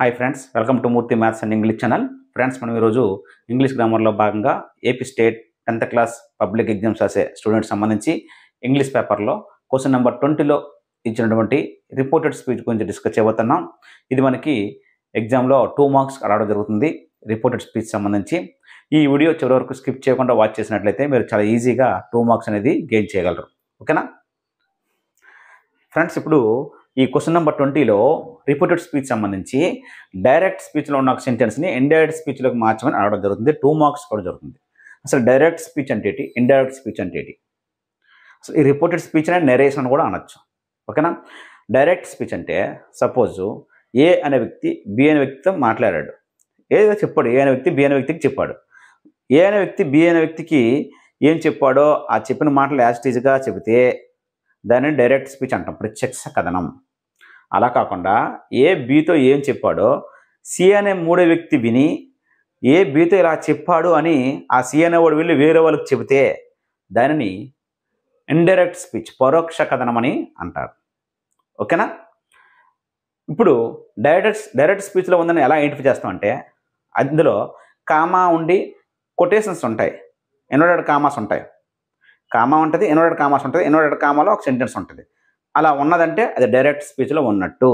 Hi friends, welcome to Murthy maths and English channel. Friends, మనం ఈరోజు English గ్రామర్లో భాగంగా AP state 10th class public exams రాసే students సంబంధించి English పేపర్లో question number 20లో ఇచ్చినటువంటి రిపోర్టెడ్ స్పీచ్ గురించి డిస్కస్ చేయబోతున్నాం. ఇది మనకి ఎగ్జామ్లో 2 మార్క్స్ రావడం జరుగుతుంది రిపోర్టెడ్ స్పీచ్ సంబంధించి. ఈ వీడియో చివరి వరకు స్కిప్ చేయకుండా వాచ్ చేసినట్లయితే మీరు చాలా ఈజీగా 2 మార్క్స్ అనేది గెయిన్ చేయగలరు. ఓకేనా ఫ్రెండ్స్, ఇప్పుడు ఈ క్వశ్చన్ నెంబర్ 20లో రిపోర్టెడ్ స్పీచ్ సంబంధించి డైరెక్ట్ స్పీచ్లో ఉన్న ఒక సెంటెన్స్ని ఇండైరెక్ట్ స్పీచ్లోకి మార్చమని అడగడం జరుగుతుంది. 2 మార్క్స్ కూడా జరుగుతుంది. అసలు డైరెక్ట్ స్పీచ్ అంటే ఏంటి, ఇండైరెక్ట్ స్పీచ్ అంటే ఏంటి, అసలు ఈ రిపోర్టెడ్ స్పీచ్ అనే నెరేషన్ కూడా అనొచ్చు. ఓకేనా, డైరెక్ట్ స్పీచ్ అంటే సపోజు ఏ అనే వ్యక్తి బి అనే వ్యక్తితో మాట్లాడాడు, ఏదో చెప్పాడు, ఏ అనే వ్యక్తి బి అనే వ్యక్తికి చెప్పాడు. ఏ అనే వ్యక్తి బి అనే వ్యక్తికి ఏం చెప్పాడో ఆ చెప్పిన మాటలు యాజిటీజ్గా చెబితే దాన్ని డైరెక్ట్ స్పీచ్ అంటాం, ప్రత్యక్ష కథనం. అలా కాకుండా ఏ బీతో ఏం చెప్పాడో సి అనే మూడో వ్యక్తి విని ఏ బీతో ఇలా చెప్పాడు అని ఆ సి అనేవాడు వెళ్ళి వేరే వాళ్ళకి చెబితే దానిని ఇండైరెక్ట్ స్పీచ్, పరోక్ష కథనం అని అంటారు. ఓకేనా, ఇప్పుడు డైరెక్ట్ స్పీచ్లో ఉందని ఎలా ఐడెంటిఫై చేస్తామంటే అందులో కామా ఉండి కొటేషన్స్ ఉంటాయి, ఇన్వర్టెడ్ కామాస్ ఉంటాయి. కామా ఉంటుంది, ఇన్వర్టెడ్ కామాస్ ఉంటుంది, ఇన్వర్టెడ్ కామాలో ఒక సెంటెన్స్ ఉంటుంది. అలా ఉన్నదంటే అది డైరెక్ట్ స్పీచ్లో ఉన్నట్టు.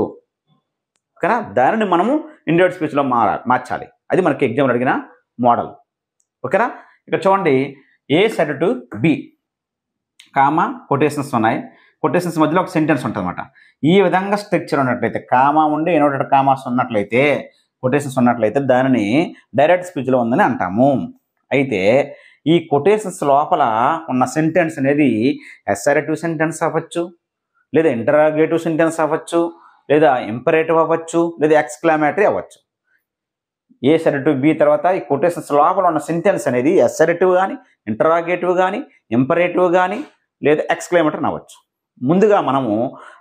ఓకేనా, దానిని మనము ఇండైరెక్ట్ స్పీచ్లో మార్చాలి. అది మనకి ఎగ్జామ్లో అడిగిన మోడల్. ఓకేనా, ఇక్కడ చూడండి, A said to B, comma quotations ఉన్నాయి, కొటేషన్స్ మధ్యలో ఒక సెంటెన్స్ ఉంటుంది అనమాట. ఈ విధంగా స్ట్రక్చర్ ఉన్నట్లయితే, కామా ఉండి ఇన్వర్టెడ్ కామాస్ ఉన్నట్లయితే, కొటేషన్స్ ఉన్నట్లయితే దానిని డైరెక్ట్ స్పీచ్లో ఉందని అంటాము. అయితే ఈ కొటేషన్స్ లోపల ఉన్న సెంటెన్స్ అనేది అసర్టివ్ సెంటెన్స్ అవ్వచ్చు, లేదా ఇంటరాగేటివ్ సెంటెన్స్ అవ్వచ్చు, లేదా ఇంపరేటివ్ అవ్వచ్చు, లేదా ఎక్స్క్లమేటరీ అవ్వచ్చు. ఏ అసర్టివ్ బి తర్వాత ఈ కొటేషన్స్ లోపల ఉన్న సెంటెన్స్ అనేది అసర్టివ్ కానీ, ఇంటరాగేటివ్ కానీ, ఇంపరేటివ్ కానీ, లేదా ఎక్స్క్లమేటరీ అవ్వచ్చు. ముందుగా మనము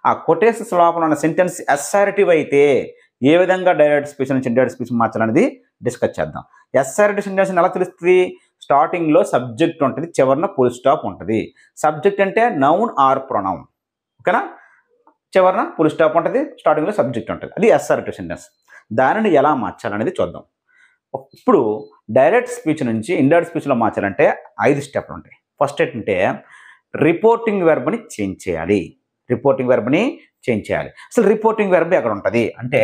ఆ కొటేషన్స్ లోపల ఉన్న సెంటెన్స్ అసర్టివ్ అయితే ఏ విధంగా డైరెక్ట్ స్పీచ్ నుంచి ఇండైరెక్ట్ స్పీచ్ మార్చాలనేది డిస్కస్ చేద్దాం. అసర్టివ్ సెంటెన్స్ ఎలా తెలుస్తుంది? స్టార్టింగ్లో సబ్జెక్ట్ ఉంటుంది, చివరిన ఫుల్ స్టాప్ ఉంటుంది. సబ్జెక్ట్ అంటే నౌన్ ఆర్ ప్రొనౌన్. ఓకేనా, చివరిన ఫుల్ స్టాప్ ఉంటుంది, స్టార్టింగ్లో సబ్జెక్ట్ ఉంటుంది. అది అసర్టివ్ సెంటెన్స్. దానిని ఎలా మార్చాలనేది చూద్దాం. ఇప్పుడు డైరెక్ట్ స్పీచ్ నుంచి ఇండైరెక్ట్ స్పీచ్లో మార్చాలంటే 5 స్టెప్లు ఉంటాయి. ఫస్ట్ ఏంటంటే రిపోర్టింగ్ వెర్బ్ని చేంజ్ చేయాలి. రిపోర్టింగ్ వెర్బ్ని చేంజ్ చేయాలి. అసలు రిపోర్టింగ్ వెర్బ్ ఎక్కడ ఉంటుంది అంటే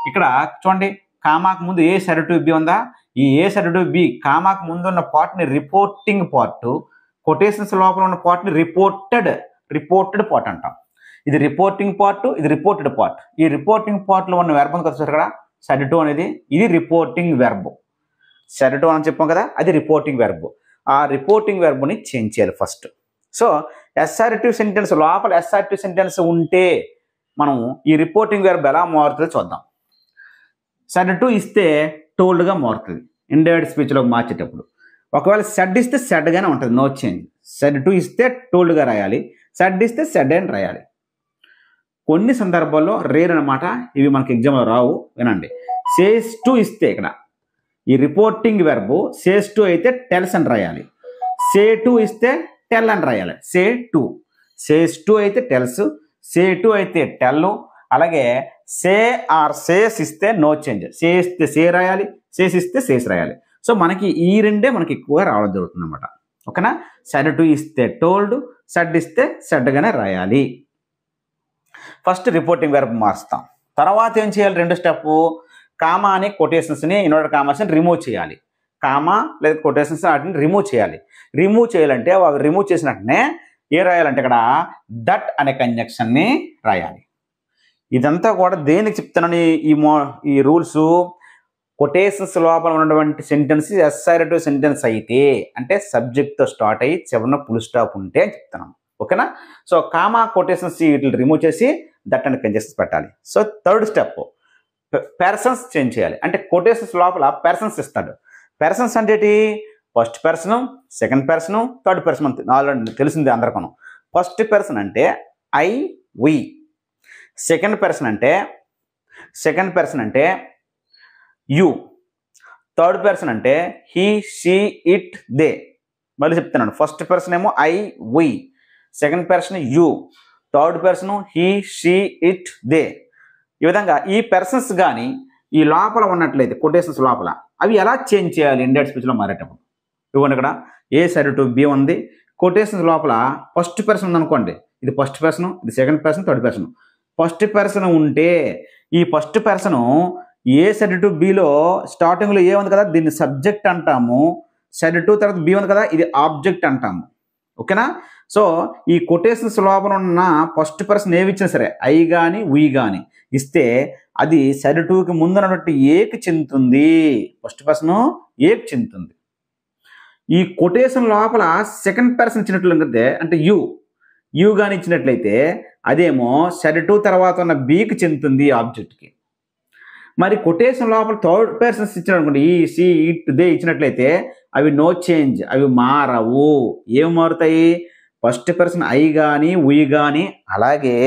ఇక్కడ చూడండి, కామాకు ముందు ఏ సెడ్ టు బి ఉందా, ఈ ఏ సెడ్ టు బి కామాకు ముందు ఉన్న పార్ట్ని రిపోర్టింగ్ పార్ట్, కొటేషన్స్ లోపల ఉన్న పార్ట్ని రిపోర్టెడ్ పార్ట్ అంటాం. ఇది రిపోర్టింగ్ పార్ట్, ఇది రిపోర్టెడ్ పార్ట్. ఈ రిపోర్టింగ్ పార్ట్లో ఉన్న వెర్బ్ ఉంది కదా ఇక్కడ, సెడ్ టు అనేది, ఇది రిపోర్టింగ్ వెర్బ్. సెడ్ టు అని చెప్పాం కదా, అది రిపోర్టింగ్ వెర్బ్. ఆ రిపోర్టింగ్ వెర్బ్ని చేంజ్ చేయాలి ఫస్ట్. సో అసర్టివ్ సెంటెన్స్ లోపల అసర్టివ్ సెంటెన్స్ ఉంటే మనం ఈ రిపోర్టింగ్ వెర్బ్ ఎలా మారుతుందో చూద్దాం. సెడ్ టు ఇస్తే టోల్డ్గా మారుతుంది ఇండైరెక్ట్ స్పీచ్లోకి మార్చేటప్పుడు. ఒకవేళ సెడ్ ఇస్తే సెడ్గానే ఉంటుంది, నో చేంజ్. సెడ్ టు ఇస్తే టోల్డ్గా రాయాలి, సెడ్ ఇస్తే సెడ్ అని రాయాలి. కొన్ని సందర్భాల్లో రేర్ అనమాట, ఇవి మనకి ఎగ్జామ్లో రావు, వినండి. సేస్ టు ఇస్తే ఇక్కడ ఈ రిపోర్టింగ్ వెర్బ్ సేస్ టు అయితే టెల్స్ అని రాయాలి, సే టు ఇస్తే టెల్ అని రాయాలి. సే టు, సేస్ టు అయితే టెల్స్, సే టు అయితే టెల్. అలాగే సే ఆర్ సేస్ ఇస్తే నో చేంజ్, సే ఇస్తే సే రాయాలి, సేస్ ఇస్తే సేస్ రాయాలి. సో మనకి ఈ రెండే మనకి ఎక్కువగా రావడం జరుగుతుంది అనమాట. ఓకేనా, సెడ్ టు ఇస్తే టోల్డ్, సెడ్ ఇస్తే సెడ్గానే రాయాలి. ఫస్ట్ రిపోర్టింగ్ వెర్బ్ మార్చుతాం. తర్వాత ఏం చేయాలి? 2వ స్టెప్, కామా అని కొటేషన్స్ని ఇన్వర్టెడ్ కామాస్ని రిమూవ్ చేయాలి. కామా లేదా కొటేషన్స్ వాటిని రిమూవ్ చేయాలి. రిమూవ్ చేయాలంటే అవి రిమూవ్ చేసిన వెంటనే ఏం రాయాలంటే ఇక్కడ దట్ అనే కంజంక్షన్ని రాయాలి. ఇదంతా కూడా దేనికి చెప్తున్నాను ఈ రూల్స్? కొటేషన్స్ లోపల ఉన్నటువంటి సెంటెన్స్ అసర్టివ్ సెంటెన్స్ అయితే, అంటే సబ్జెక్ట్తో స్టార్ట్ అయ్యి చివరిన ఫుల్ స్టాప్ ఉంటే అని చెప్తున్నాను. ఓకేనా, సో కామా కొటేషన్స్ వీటిని రిమూవ్ చేసి దట్ అనే కంజంక్షన్స్ పెట్టాలి. So 3rd step, persons change చేయాలి. అంటే కొటేషన్స్ లోపల పర్సన్స్ ఇస్తాడు. పర్సన్స్ అంటే ఏంటి? First person, second person, third person already తెలిసింది అందరికీ. ఫస్ట్ పర్సన్ అంటే ఐ, వి. సెకండ్ పర్సన్ అంటే యు. థర్డ్ పర్సన్ అంటే హీ, షీ, ఇట్, దే. మళ్ళీ చెప్తున్నాను, ఫస్ట్ పర్సన్ ఏమో I, we, second person you, third person he, she, it, they. ఈ విధంగా ఈ పర్సన్స్ కానీ ఈ లోపల ఉన్నట్లయితే కొటేషన్స్ లోపల అవి ఎలా చేంజ్ చేయాలి ఇండైరెక్ట్ స్పీచ్లో మారేటప్పుడు? ఇవ్వండి, ఇక్కడ ఏ సైడ్ టు బి ఉంది, కొటేషన్స్ లోపల ఫస్ట్ పర్సన్ ఉందనుకోండి, ఇది ఫస్ట్ పర్సన్, ఇది second person, third person. First person ఉంటే ఈ first person A side to below స్టార్టింగ్లో ఏ ఉంది కదా, దీన్ని సబ్జెక్ట్ అంటాము. సైడ్ టు తర్వాత బి ఉంది కదా, ఇది ఆబ్జెక్ట్ అంటాము. ఓకేనా? సో ఈ కొటేషన్స్ లోపల ఉన్న ఫస్ట్ పర్సన్ ఏవి ఇచ్చినా సరే, ఐ కానీ ఉయ్ కానీ ఇస్తే అది సైడ్ టూకి ముందున్నటువంటి ఏకి చెందుతుంది. ఫస్ట్ పర్సన్ ఏకి చెందుతుంది. ఈ కొటేషన్ లోపల సెకండ్ పర్సన్ ఇచ్చినట్లయితే, అంటే యు కానీ ఇచ్చినట్లయితే అదేమో సైడ్ టూ తర్వాత ఉన్న బీకి చెందుతుంది, ఆబ్జెక్ట్కి. మరి కొటేషన్ లోపల థర్డ్ పర్సన్స్ ఇచ్చినటువంటి ఈ సి ఇట్ దే ఇచ్చినట్లయితే అవి నో చేంజ్, అవి మారవు. ఏం మారుతాయి? ఫస్ట్ పర్సన్ ఐ కానీ ఉయ్ కానీ, అలాగే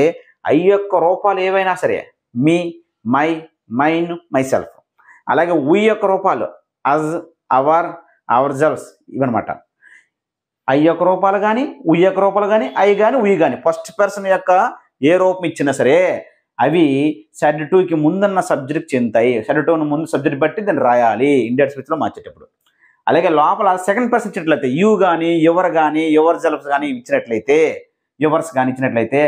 ఐ యొక్క రూపాలు ఏవైనా సరే, మీ, మై, మైన్, మై సెల్ఫ్, అలాగే ఉయ్ యొక్క రూపాలు అజ్, అవర్, అవర్ సెల్ఫ్స్ ఇవన్నమాట. ఐ యొక్క రూపాలు కానీ ఉయ్ యొక్క రూపాలు కానీ, ఐ కానీ ఉయ్ కానీ ఫస్ట్ పర్సన్ యొక్క ఏ రూపం ఇచ్చినా సరే అవి సైడ్ టూకి ముందున్న సబ్జెక్ట్ చెందుతాయి. సైడ్ టూను ముందు సబ్జెక్ట్ బట్టి దాన్ని రాయాలి ఇండైరెక్ట్ స్పీచ్లో మార్చేటప్పుడు. అలాగే లోపల సెకండ్ పర్సన్ ఇచ్చినట్లయితే యూ కానీ ఎవర్ కానీ యువర్ సెల్ఫ్స్ కానీ ఇచ్చినట్లయితే, యువర్స్ కానీ ఇచ్చినట్లయితే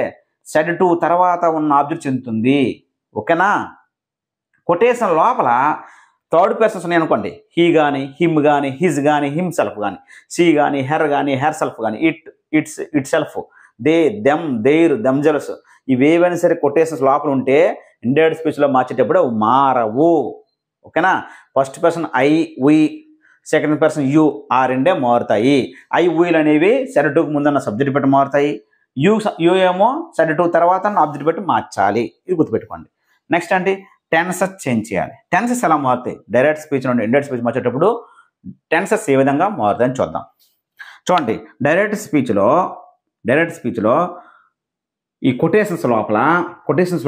సైడ్ టూ తర్వాత ఉన్న ఆబ్జెక్ట్ చెందుతుంది. ఓకేనా? కొటేషన్ లోపల థర్డ్ పర్సన్స్ ఉన్నాయి అనుకోండి, హీ కానీ హిమ్ కానీ హిజ్ కానీ హిమ్ సెల్ఫ్ కానీ, షీ కానీ హెర్ కానీ హెర్ సెల్ఫ్ కానీ, itself, they, them, their, themselves, ఇవేవైనా సరే కొటేషన్స్ లోపల ఉంటే ఇండైరెక్ట్ స్పీచ్లో మార్చేటప్పుడు అవి మారవు. ఓకేనా? First person I we, second person you, ఆ రెండే మారుతాయి. ఐ ఉయ్లు అనేవి సైడ్ టూకి ముందున్న సబ్జెక్ట్ బట్టి మారుతాయి. యూ ఏమో సైడ్ టూ తర్వాత ఆబ్జెక్ట్ బట్టి మార్చాలి. ఇది గుర్తుపెట్టుకోండి. నెక్స్ట్ అంటే టెన్సెస్ చేంజ్ చేయాలి. టెన్సెస్ ఎలా మారుతాయి? డైరెక్ట్ స్పీచ్ నుండి ఇండైరెక్ట్ స్పీచ్ మార్చేటప్పుడు టెన్సెస్ ఏ విధంగా మారుతాయని చూద్దాం. చూడండి, డైరెక్ట్ స్పీచ్లో ఈ కొటేషన్స్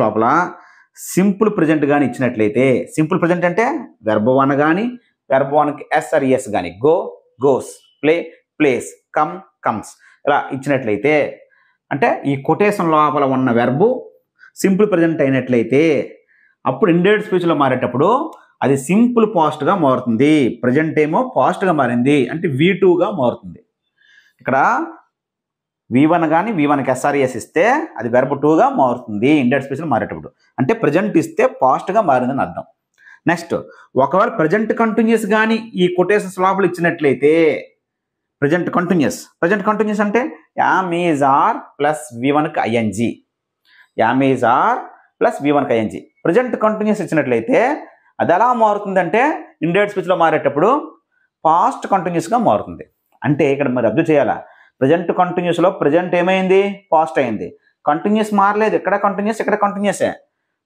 లోపల సింపుల్ ప్రజెంట్ కానీ ఇచ్చినట్లయితే, సింపుల్ ప్రజెంట్ అంటే వెర్బ్ వన్ కానీ వెర్బ్ వన్కి ఎస్ ఆర్ ఎస్ కానీ, go, goes, play, place, come, comes ఇలా ఇచ్చినట్లయితే, అంటే ఈ కొటేషన్ లోపల ఉన్న వెర్బు సింపుల్ ప్రజెంట్ అయినట్లయితే అప్పుడు ఇండైరెక్ట్ స్పీచ్లో మారేటప్పుడు అది సింపుల్ పాస్ట్గా మారుతుంది. ప్రజెంట్ ఏమో పాస్ట్గా మారింది అంటే V2గా మారుతుంది. ఇక్కడ V1 కానీ V1కి SRES ఇస్తే అది వెర్బ్ 2గా మారుతుంది ఇండైరెక్ట్ స్పీచ్లో మారేటప్పుడు. అంటే ప్రజెంట్ ఇస్తే పాస్ట్గా మారిందని అర్థం. నెక్స్ట్, ఒకవేళ ప్రజెంట్ కంటిన్యూస్ కానీ ఈ కొటేషన్స్ లోపల ఇచ్చినట్లయితే, ప్రజెంట్ కంటిన్యూస్ అంటే యామ్ ఈజ్ ఆర్ ప్లస్ V1కి ING, am is are plus V1కి ING. ప్రజెంట్ కంటిన్యూస్ ఇచ్చినట్లయితే అది ఎలా మారుతుందంటే ఇండైరెక్ట్ స్పీచ్లో మారేటప్పుడు పాస్ట్ కంటిన్యూస్గా మారుతుంది. అంటే ఇక్కడ మరి అబ్జర్వ్ చేయాలా, ప్రజెంట్ కంటిన్యూస్లో ప్రజెంట్ ఏమైంది? పాస్ట్ అయింది. కంటిన్యూస్ మారలేదు, ఇక్కడ కంటిన్యూసే,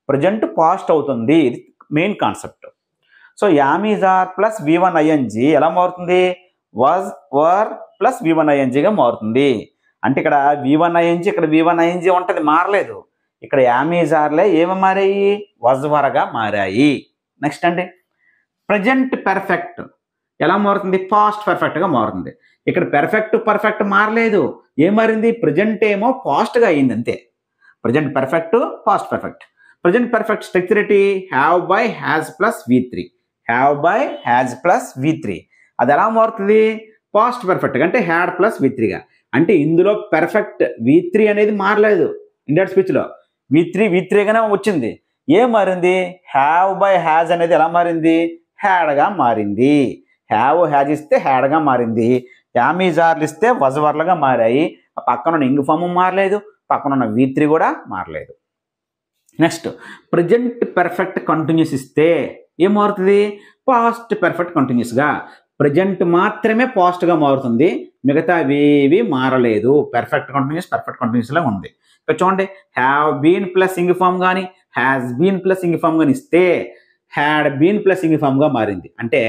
ప్రజెంట్ పాస్ట్ అవుతుంది. ఇది main concept. So am is are plus V1 ING ఎలా మారుతుంది? వాజ్, వర్ ప్లస్ V1 INGగా మారుతుంది. అంటే ఇక్కడ V1 ING, ఇక్కడ V1 ING ఉంటుంది, మారలేదు. ఇక్కడ యామ్ ఈజ్ ఆర్లే ఏమి మారాయి? వాజ్, వరగా మారాయి. నెక్స్ట్ అంటే ప్రజెంట్ పర్ఫెక్ట్ ఎలా మారుతుంది? పాస్ట్ పర్ఫెక్ట్గా మారుతుంది. ఇక్కడ పర్ఫెక్ట్ మారలేదు, ఏం మారింది? ప్రజెంట్ ఏమో పాస్ట్గా అయింది అంతే. Present perfect, past perfect. Present perfect structure ఏంటి? Have by has plus V3. అది ఎలా మారుతుంది? పాస్ట్ పర్ఫెక్ట్గా, అంటే హ్యాడ్ ప్లస్ V3గా. అంటే ఇందులో పర్ఫెక్ట్ V3 అనేది మారలేదు. ఇండైరెక్ట్ స్పీచ్లో V3గానే వచ్చింది. ఏం మారింది? హ్యావ్ బై హ్యాజ్ అనేది ఎలా మారింది? హ్యాడ్గా మారింది. హ్యాజ్ ఇస్తే హ్యాడ్గా మారింది. యామ్ ఈజ్ ఆర్లు ఇస్తే వజ్, వర్లుగా మారాయి. పక్కన ఉన్న ఇంగ్ ఫామ్ మారలేదు, పక్కన ఉన్న V3 కూడా మారలేదు. నెక్స్ట్, ప్రజెంట్ పర్ఫెక్ట్ కంటిన్యూస్ ఇస్తే ఏం మారుతుంది? పాస్ట్ పర్ఫెక్ట్ కంటిన్యూస్గా. ప్రజెంట్ మాత్రమే పాస్ట్గా మారుతుంది, మిగతా ఏవి మారలేదు. పర్ఫెక్ట్ కంటిన్యూస్లో ఉంది. ఇక్కడ చూడండి, have been plus ing form కానీ has been plus ing form కానీ ఇస్తే హ్యాడ్ బీన్ ప్లస్ ఇంగ్ ఫామ్గా మారింది. అంటే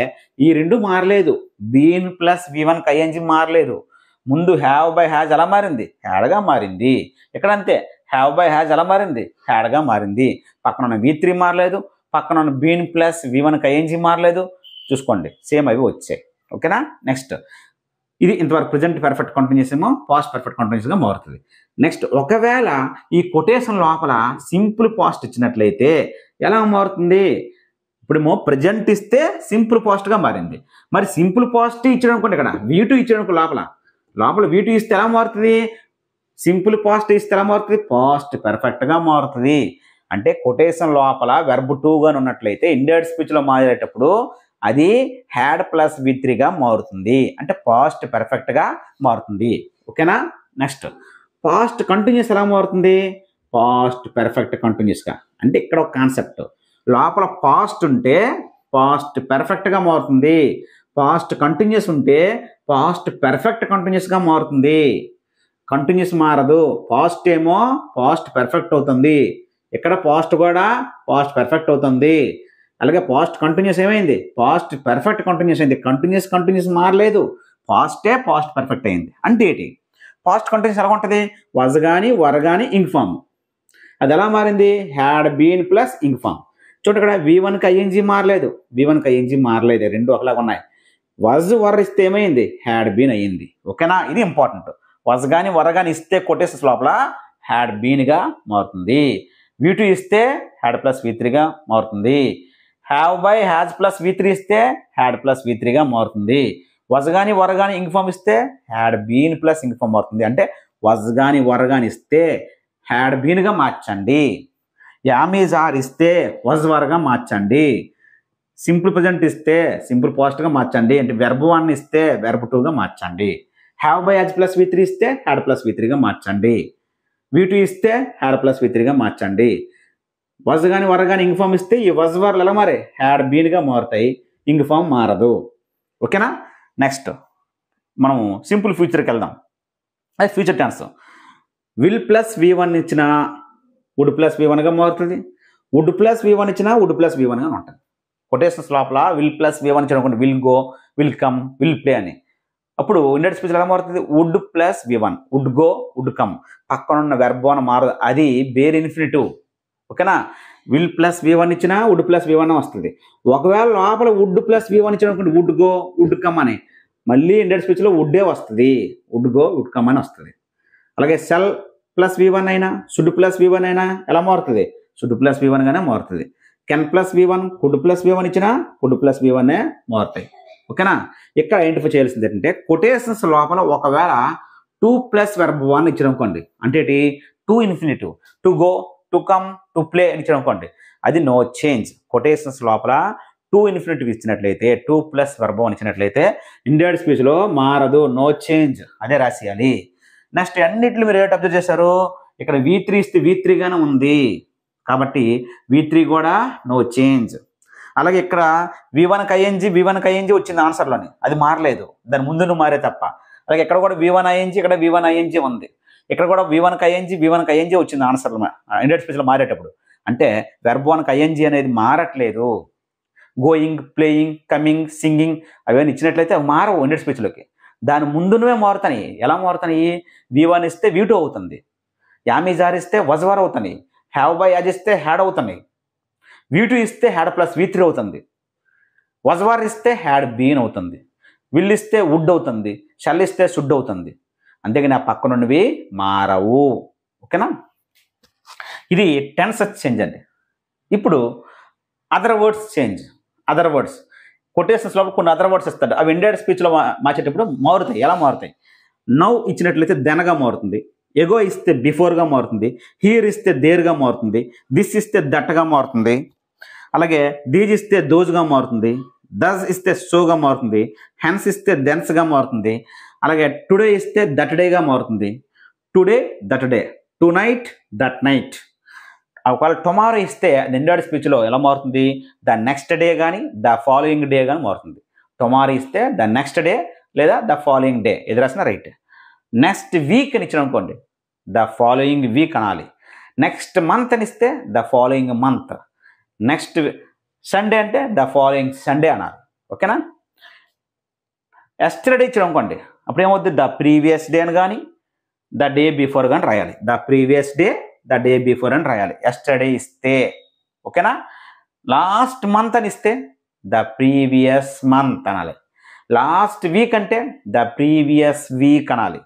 ఈ రెండు మారలేదు. బీన్ ప్లస్ V1కి ING మారలేదు. ముందు హ్యావ్ బై హ్యాజ్ ఎలా మారింది? హ్యాడ్గా మారింది. ఇక్కడ అంతే, హ్యావ్ బై హ్యాజ్ ఎలా మారింది? హ్యాడ్గా మారింది. పక్కన ఉన్న V3 మారలేదు, పక్కన ఉన్న బీన్ ప్లస్ V1కి ING మారలేదు. చూసుకోండి, సేమ్ అవి వచ్చాయి. ఓకేనా? నెక్స్ట్, ఇది ఇంతవరకు ప్రజెంట్ పర్ఫెక్ట్ కంటిన్యూస్ ఏమో పాస్ట్ పర్ఫెక్ట్ కంటిన్యూస్గా మారుతుంది. నెక్స్ట్, ఒకవేళ ఈ కొటేషన్ లోపల సింపుల్ పాస్ట్ ఇచ్చినట్లయితే ఎలా మారుతుంది? ఇప్పుడేమో ప్రజెంట్ ఇస్తే సింపుల్ పాస్ట్గా మారింది. మరి సింపుల్ పాస్ట్ ఇచ్చాడు అనుకోండి, ఇక్కడ V2 ఇచ్చాడు అనుకో, లోపల V2 ఇస్తే ఎలా మారుతుంది? సింపుల్ పాస్ట్ ఇస్తే ఎలా మారుతుంది? పాస్ట్ పర్ఫెక్ట్గా మారుతుంది. అంటే కొటేషన్ లోపల వెర్బ్ టు గాని ఉన్నట్లయితే ఇండైరెక్ట్ స్పీచ్లో మారేటప్పుడు అది హ్యాడ్ ప్లస్ V3గా మారుతుంది. అంటే పాస్ట్ పర్ఫెక్ట్గా మారుతుంది. ఓకేనా? నెక్స్ట్ పాస్ట్ కంటిన్యూస్ ఎలా మారుతుంది? పాస్ట్ పర్ఫెక్ట్ కంటిన్యూస్గా. అంటే ఇక్కడ ఒక కాన్సెప్ట్, లోపల పాస్ట్ ఉంటే పాస్ట్ పర్ఫెక్ట్గా మారుతుంది, పాస్ట్ కంటిన్యూస్ ఉంటే పాస్ట్ పర్ఫెక్ట్ కంటిన్యూస్గా మారుతుంది. కంటిన్యూస్ మారదు, పాస్ట్ ఏమో పాస్ట్ పర్ఫెక్ట్ అవుతుంది, ఇక్కడ పాస్ట్ కూడా పాస్ట్ పర్ఫెక్ట్ అవుతుంది. అలాగే పాస్ట్ కంటిన్యూస్ ఏమైంది? పాస్ట్ పర్ఫెక్ట్ కంటిన్యూస్ అయింది. కంటిన్యూస్ మారలేదు, పాస్టే పాస్ట్ పర్ఫెక్ట్ అయింది. అంటే ఏంటి? పాస్ట్ కంటిన్యూస్ ఎలా ఉంటుంది? వాజ్ కానీ వర్ కానీ ఇంగ్ ఫామ్. అది ఎలా మారింది? Had been plus ing form. చూడండి, ఇక్కడ V1కి ING మారలేదు, V1కి ING మారలేదు, రెండు ఒకలాగా ఉన్నాయి. వాజ్ వర్ ఇస్తే ఏమైంది? హ్యాడ్ బీన్ అయ్యింది. ఓకేనా? ఇది ఇంపార్టెంట్. వాజ్ కానీ వర్ కానీ ఇస్తే కొటేషన్స్ లోపల హ్యాడ్ బీన్గా మారుతుంది. V2 ఇస్తే హ్యాడ్ ప్లస్ V3గా మారుతుంది. Have by has plus V3 ఇస్తే హ్యాడ్ ప్లస్ V3గా మారుతుంది. వజ్ కానీ వర్ కానీ ఇంగ్ ఫామ్ ఇస్తే had been plus ing form మారుతుంది. అంటే వజ్ కానీ వర్ కానీ ఇస్తే హ్యాడ్ బీన్గా మార్చండి. యామీజ్ ఆర్ ఇస్తే వజ్ వర్గా మార్చండి. సింపుల్ ప్రజెంట్ ఇస్తే సింపుల్ పాస్ట్గా మార్చండి. అంటే వెర్బ్ 1 ఇస్తే వెర్బ్ 2గా మార్చండి. Have by has plus V3 ఇస్తే హ్యాడ్ ప్లస్ V3గా మార్చండి. V2 ఇస్తే హ్యాడ్ ప్లస్ V3గా మార్చండి. వజ్ కానీ వర్ కానీ ఇంగ్ ఫామ్ ఇస్తే ఈ వజ్ వర్లు ఎలా మారే? హ్యాడ్ బీన్గా మారుతాయి, ఇంగ్ ఫామ్ మారదు. ఓకేనా? నెక్స్ట్ మనం సింపుల్ ఫ్యూచర్కి వెళ్దాం. అది future tense. Will plus V1 ఇచ్చిన వుడ్ ప్లస్ V1గా మారుతుంది. వుడ్ ప్లస్ V1 ఇచ్చిన వుడ్ ప్లస్ V1గా ఉంటుంది. కొటేషన్స్ లోపల విల్ ప్లస్ V1 ఇచ్చిన అనుకోండి, will go, will come, will play అని. అప్పుడు ఇండైరెక్ట్ స్పీచ్ ఎలా మారుతుంది? Would plus V1, would go, would come. పక్కన ఉన్న వెర్బ్ అని మారదు, అది బేర్ ఇన్ఫినిటివ్. ఓకేనా? విల్ ప్లస్ V1 ఇచ్చినా వుడ్ ప్లస్ V1 వస్తుంది. ఒకవేళ లోపల వుడ్ ప్లస్ V1 ఇచ్చిన అనుకోండి, వుడ్ గో, వుడ్ కమ్ అని, మళ్ళీ ఇండైరెక్ట్ స్పీచ్లో వుడ్డే వస్తుంది, వుడ్ గో, వుడ్ కమ్ అని వస్తుంది. అలాగే సెల్ ప్లస్ V1 అయినా షుడ్ ప్లస్ V1 అయినా ఎలా మారుతుంది? షుడ్ ప్లస్ V1గానే మారుతుంది. Can plus V1, could plus V1 ఇచ్చినా కుడ్ ప్లస్ V1 మారుతాయి. ఓకేనా? ఇక్కడ ఐడెంటిఫై చేయాల్సింది ఏంటంటే కొటేషన్స్ లోపల ఒకవేళ 2 ప్లస్ వెర్బ్ 1 ఇచ్చిన అనుకోండి, అంటే ఏంటి? To infinitive, to go, to come, to play అని ఇచ్చిన అనుకోండి, అది నో చేంజ్. కొటేషన్స్ లోపల 2 ఇన్ఫినిటివ్ ఇచ్చినట్లయితే, 2 ప్లస్ వెర్బ్ 1 ఇచ్చినట్లయితే ఇండైరెక్ట్ స్పీచ్లో మారదు, నో చేంజ్, అదే రాసేయాలి. నెక్స్ట్ అన్నింటిలో మీరు ఏమిటి అబ్జర్వ్ చేశారు? ఇక్కడ V3 ఇస్తే V3గానే ఉంది, కాబట్టి V3 కూడా నో చేంజ్. అలాగే ఇక్కడ V1కి ING వచ్చింది ఆన్సర్లోని, అది మారలేదు, దాని ముందు మారే తప్ప. అలాగే ఇక్కడ కూడా V1 ING, ఇక్కడ V1 ING ఉంది, ఇక్కడ కూడా V1కి ING వచ్చింది ఆన్సర్లో ఇండైరెక్ట్ స్పీచ్లో మారేటప్పుడు. అంటే వెర్బ్ 1కి ING అనేది మారట్లేదు. గోయింగ్, ప్లేయింగ్, కమింగ్, సింగింగ్ అవన్నీ ఇచ్చినట్లయితే అవి మారవు ఇండైరెక్ట్ స్పీచ్లోకి, దాని ముందునే మారుతాయి. ఎలా మారుతాయి? V1 ఇస్తే V2 అవుతుంది, యామీజ్ ఆర్ ఇస్తే వజ్ వర్ అవుతుంది, హ్యావ్ బై యాజ్ ఇస్తే హ్యాడ్ అవుతుంది, V2 ఇస్తే హ్యాడ్ ప్లస్ V3 అవుతుంది, వజ్ వర్ ఇస్తే హ్యాడ్ బీన్ అవుతుంది, విల్ ఇస్తే వుడ్ అవుతుంది, షల్ ఇస్తే షుడ్ అవుతుంది. అంతేగాని ఆ పక్కనున్నవి మారవు. ఓకేనా? ఇది టెన్స్ చేంజ్ అండి. ఇప్పుడు other words change. Other words కొటేషన్స్లో కొన్ని అదర్ వర్డ్స్ ఇస్తాడు, అవి ఇండైరెక్ట్ స్పీచ్లో మార్చేటప్పుడు మారుతాయి. ఎలా మారుతాయి? నౌ ఇచ్చినట్లయితే దెన్గా మారుతుంది, ఎగో ఇస్తే బిఫోర్గా మారుతుంది, హియర్ ఇస్తే దేర్గా మారుతుంది, దిస్ ఇస్తే దట్గా మారుతుంది, అలాగే దీజ్ ఇస్తే దోజ్గా మారుతుంది, దస్ ఇస్తే సోగా మారుతుంది, హెన్స్ ఇస్తే దెన్స్గా మారుతుంది, అలాగే టుడే ఇస్తే దట్ డేగా మారుతుంది, today that day, to night that night. ఒకవేళ టుమారో ఇస్తే ఇండైరెక్ట్ స్పీచ్లో ఎలా మారుతుంది? ద నెక్స్ట్ డే కానీ ద ఫాలోయింగ్ డే కానీ మారుతుంది. టుమారో ఇస్తే ద నెక్స్ట్ డే లేదా ద ఫాలోయింగ్ డే, ఇది రాసిన రైట్. నెక్స్ట్ వీక్ అని ఇచ్చిన అనుకోండి, ద ఫాలోయింగ్ వీక్ అనాలి. నెక్స్ట్ మంత్ అని ఇస్తే the following month. Next Sunday అంటే ద ఫాలోయింగ్ సండే అనాలి. ఓకేనా? ఎస్టర్డే ఇచ్చిన అనుకోండి, అప్పుడు ఏమవుద్ది? ద ప్రీవియస్ డే అని కానీ ద డే బిఫోర్ కానీ రాయాలి. The previous day, the day before అని రాయాలి ఎస్టర్డే ఇస్తే. ఓకేనా? లాస్ట్ మంత్ అని ఇస్తే ద ప్రీవియస్ మంత్ అనాలి. లాస్ట్ వీక్ అంటే ద ప్రీవియస్ వీక్ అనాలి.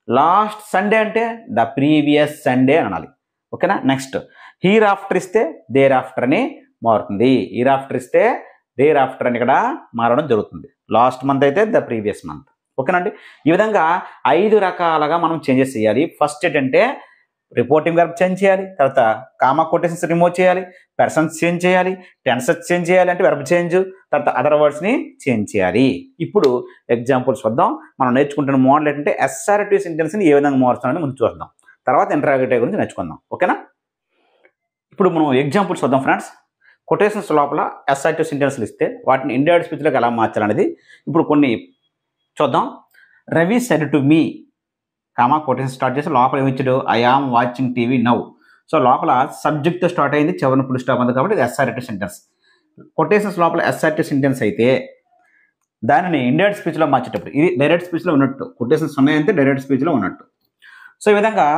లాస్ట్ సండే అంటే ద ప్రీవియస్ సండే అనాలి. ఓకేనా? నెక్స్ట్ హీర్ ఆఫ్టర్ ఇస్తే దేర్ ఆఫ్టర్ అని మారుతుంది. ఇయర్ ఆఫ్టర్ ఇస్తే డేర్ ఆఫ్టర్ అని ఇక్కడ మారడం జరుగుతుంది. లాస్ట్ మంత్ అయితే ద ప్రీవియస్ మంత్. ఓకేనండి. ఈ విధంగా 5 రకాలుగా మనం చేంజెస్ చేయాలి. ఫస్ట్ ఏంటంటే రిపోర్టింగ్ వర్బ్ చేంజ్ చేయాలి, తర్వాత కామా కొటేషన్స్ రిమూవ్ చేయాలి, పర్సన్స్ చేంజ్ చేయాలి, టెన్సెస్ చేంజ్ చేయాలి అంటే వెర్బ్ చేంజ్, తర్వాత అదర్ వర్డ్స్ని చేంజ్ చేయాలి. ఇప్పుడు ఎగ్జాంపుల్స్ వద్దాం. మనం నేర్చుకుంటున్న మోడల్ ఏంటంటే అసర్టివ్ సెంటెన్స్ని ఏ విధంగా మారుస్తామని ముందు చూద్దాం, తర్వాత ఇంటరాగేటివ్ గురించి నేర్చుకుందాం. ఓకేనా. ఇప్పుడు మనం ఎగ్జాంపుల్స్ వద్దాం ఫ్రెండ్స్. కొటేషన్స్ లోపల అసర్టివ్ సెంటెన్స్లు ఇస్తే వాటిని ఇండైరెక్ట్ స్పీచ్లోకి ఎలా మార్చాలనేది ఇప్పుడు కొన్ని చూద్దాం. Ravi said to me comma quotation start చేసి లోపల ఏమిచ్చాడు, I am watching TV now. So లోపల సబ్జెక్ట్తో స్టార్ట్ అయింది, చివరిన ఫుల్ స్టాప్ ఉంది కాబట్టి ఇది అసర్టివ్ సెంటెన్స్. కొటేషన్స్ లోపల అసర్టివ్ సెంటెన్స్ అయితే దానిని ఇండైరెక్ట్ స్పీచ్లో మార్చేటప్పుడు ఇది డైరెక్ట్ స్పీచ్లో ఉన్నట్టు, కొటేషన్స్ ఉన్నాయంటే డైరెక్ట్ స్పీచ్లో ఉన్నట్టు. సో ఈ విధంగా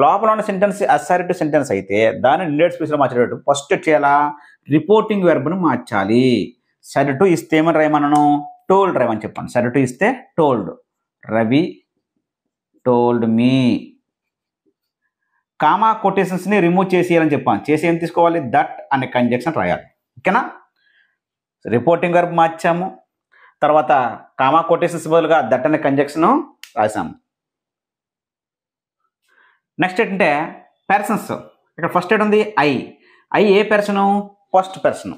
లోపల ఉన్న సెంటెన్స్ అసర్టివ్ సెంటెన్స్ అయితే దాన్ని ఇండైరెక్ట్ స్పీచ్లో మార్చేటట్టు ఫస్ట్ చేయాలా, రిపోర్టింగ్ వెర్బ్ను మార్చాలి. సెడ్ టు ఇస్తే ఏమని రాయమన్నాను, టోల్డ్ రాయమని చెప్పాను. సెడ్ టు ఇస్తే told, Ravi told me. Comma కొటేషన్స్ని రిమూవ్ చేసేయాలని చెప్పాను. చేసి ఏం తీసుకోవాలి, దట్ అనే కంజంక్షన్ రాయాలి. ఓకేనా. రిపోర్టింగ్ వెర్బ్ మార్చాము, తర్వాత కామా కొటేషన్స్ బదులుగా దట్ అనే కంజంక్షన్ రాసాము. నెక్స్ట్ ఏంటంటే పర్సన్స్. ఇక్కడ ఫస్ట్ ఏంటి ఉంది, I A person, first person.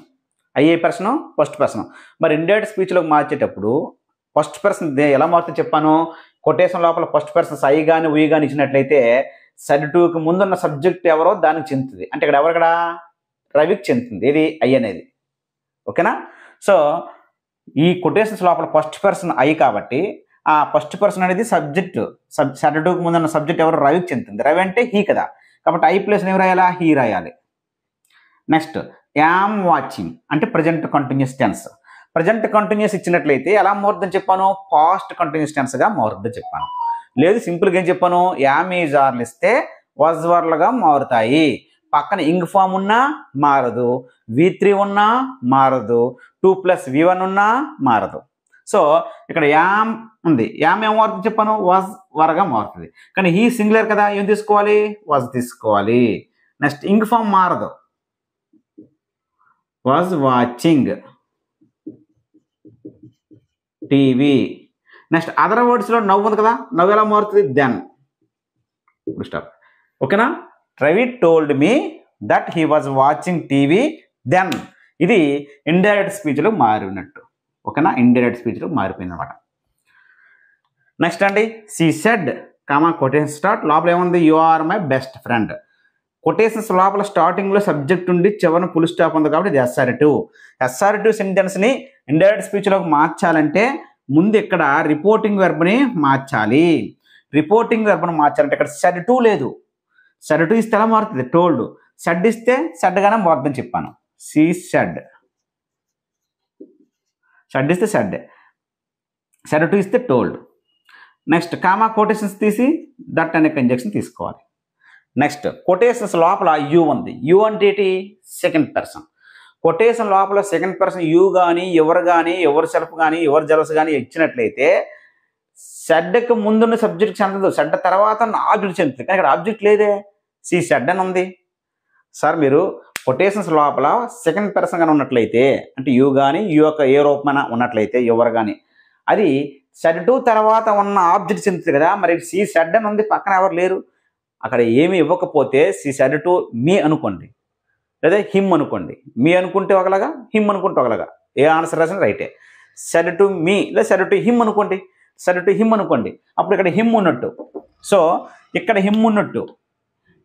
I A person, first person. మరి ఇండైరెక్ట్ స్పీచ్లోకి మార్చేటప్పుడు ఫస్ట్ పర్సన్ ఎలా మారుతుందో చెప్పాను. కొటేషన్ లోపల ఫస్ట్ పర్సన్స్ ఐ కానీ వీ కానీ ఇచ్చినట్లయితే సెడ్ టుకి ముందున్న సబ్జెక్ట్ ఎవరో దానికి చెందుతుంది. అంటే ఇక్కడ ఎవరు, ఇక్కడ రవికి చెందుతుంది ఇది ఐ అనేది. ఓకేనా. సో ఈ కొటేషన్స్ లోపల ఫస్ట్ పర్సన్ ఐ కాబట్టి ఆ ఫస్ట్ పర్సన్ అనేది సబ్జెక్ట్, సెడ్ టుకి ముందున్న సబ్జెక్ట్ ఎవరు, రవికి చెందుతుంది. రవి అంటే హీ కదా, కాబట్టి ఐ ప్లేస్ ఏమి రాయాలా, హీ రాయాలి. నెక్స్ట్ యామ్ వాచింగ్ అంటే present continuous tense. Present continuous ఇచ్చినట్లయితే ఎలా మారుతుందని చెప్పాను, పాస్ట్ కంటిన్యూస్ టెన్స్గా మారుతుందని చెప్పాను. లేదు సింపుల్గా ఏం చెప్పాను, యామ్ ఈజ్ ఆర్లు ఇస్తే వాజ్ వర్లుగా మారుతాయి. పక్కన ఇంగ్ ఫామ్ ఉన్నా మారదు, V3 ఉన్నా మారదు, 2+V1 ఉన్నా మారదు. సో ఇక్కడ యామ్ ఉంది, యామ్ ఏం మారుతుంది చెప్పాను, వాజ్ వర్గా మారుతుంది. కానీ హీ సింగులర్ కదా, ఏం తీసుకోవాలి, వాజ్ తీసుకోవాలి. నెక్స్ట్ ఇంగ్ ఫామ్ మారదు, was watching TV. Next other వర్డ్స్లో నవ్వు ఉంది కదా, నవ్వు ఎలా మారుతుంది, దెన్. స్టాప్. ఓకేనా. Ravi told me that he was watching TV then. ఇది ఇండైరెక్ట్ స్పీచ్లో మారినట్టు. ఓకేనా, ఇండైరెక్ట్ స్పీచ్లో మారిపోయింది అనమాట. నెక్స్ట్ అండి, she said comma quotation start లోపల ఏముంది, you are my best friend. Quotations లోపల స్టార్టింగ్లో సబ్జెక్ట్ ఉండి చివరిన ఫుల్ స్టాప్ ఉంది కాబట్టి ఇది అసర్టివ్. అసర్టివ్ సెంటెన్స్ని ఇండైరెక్ట్ స్పీచ్లోకి మార్చాలంటే ముందు ఇక్కడ రిపోర్టింగ్ వెర్బ్ని మార్చాలి. రిపోర్టింగ్ వెర్బ్ని మార్చాలంటే ఇక్కడ సెడ్ టు లేదు, సెడ్ టు ఇస్తే ఎలా మారుతుంది, టోల్డ్. సెడ్ ఇస్తే సెడ్గానే మారుతుందని చెప్పాను. షీ సెడ్, సెడ్ ఇస్తే సెడ్, సెడ్ టు ఇస్తే టోల్డ్. నెక్స్ట్ కామా కొటేషన్స్ తీసి దట్ అనే కంజంక్షన్ తీసుకోవాలి. నెక్స్ట్ కొటేషన్స్ లోపల యూ ఉంది. యూ అంటే ఏంటి, సెకండ్ పర్సన్. కొటేషన్ లోపల సెకండ్ పర్సన్ యూ కానీ ఎవరు కానీ ఎవరు సెల్ఫ్ కానీ ఎవరు జెలస్ కానీ ఇచ్చినట్లయితే సెడ్కి ముందున్న సబ్జెక్ట్ చెందదు, సెడ్ తర్వాత ఆబ్జెక్ట్ చెందుతుంది. కానీ ఇక్కడ ఆబ్జెక్ట్ లేదే, సి సెడ్ అని ఉంది. సార్ మీరు కొటేషన్స్ లోపల సెకండ్ పర్సన్ కానీ ఉన్నట్లయితే అంటే యూ కానీ యూ యొక్క ఏ రూపమైన ఉన్నట్లయితే ఎవరు కానీ అది సెడ్ టు తర్వాత ఉన్న ఆబ్జెక్ట్ చెందుతుంది కదా. మరి సి సెడ్ అని ఉంది, పక్కన ఎవరు లేరు. అక్కడ ఏమి ఇవ్వకపోతే సి సెడ్ టు మీ అనుకోండి, లేదా హిమ్ అనుకోండి. మీ అనుకుంటే ఒకలాగా, హిమ్ అనుకుంటే ఒకలాగా. ఏ ఆన్సర్ రాసిన రైటే. సెడ్ టు మీ లేదా సెడ్ టు హిమ్ అనుకోండి, సెడ్ టు హిమ్ అనుకోండి, అప్పుడు ఇక్కడ హిమ్ ఉన్నట్టు. సో ఇక్కడ హిమ్ ఉన్నట్టు,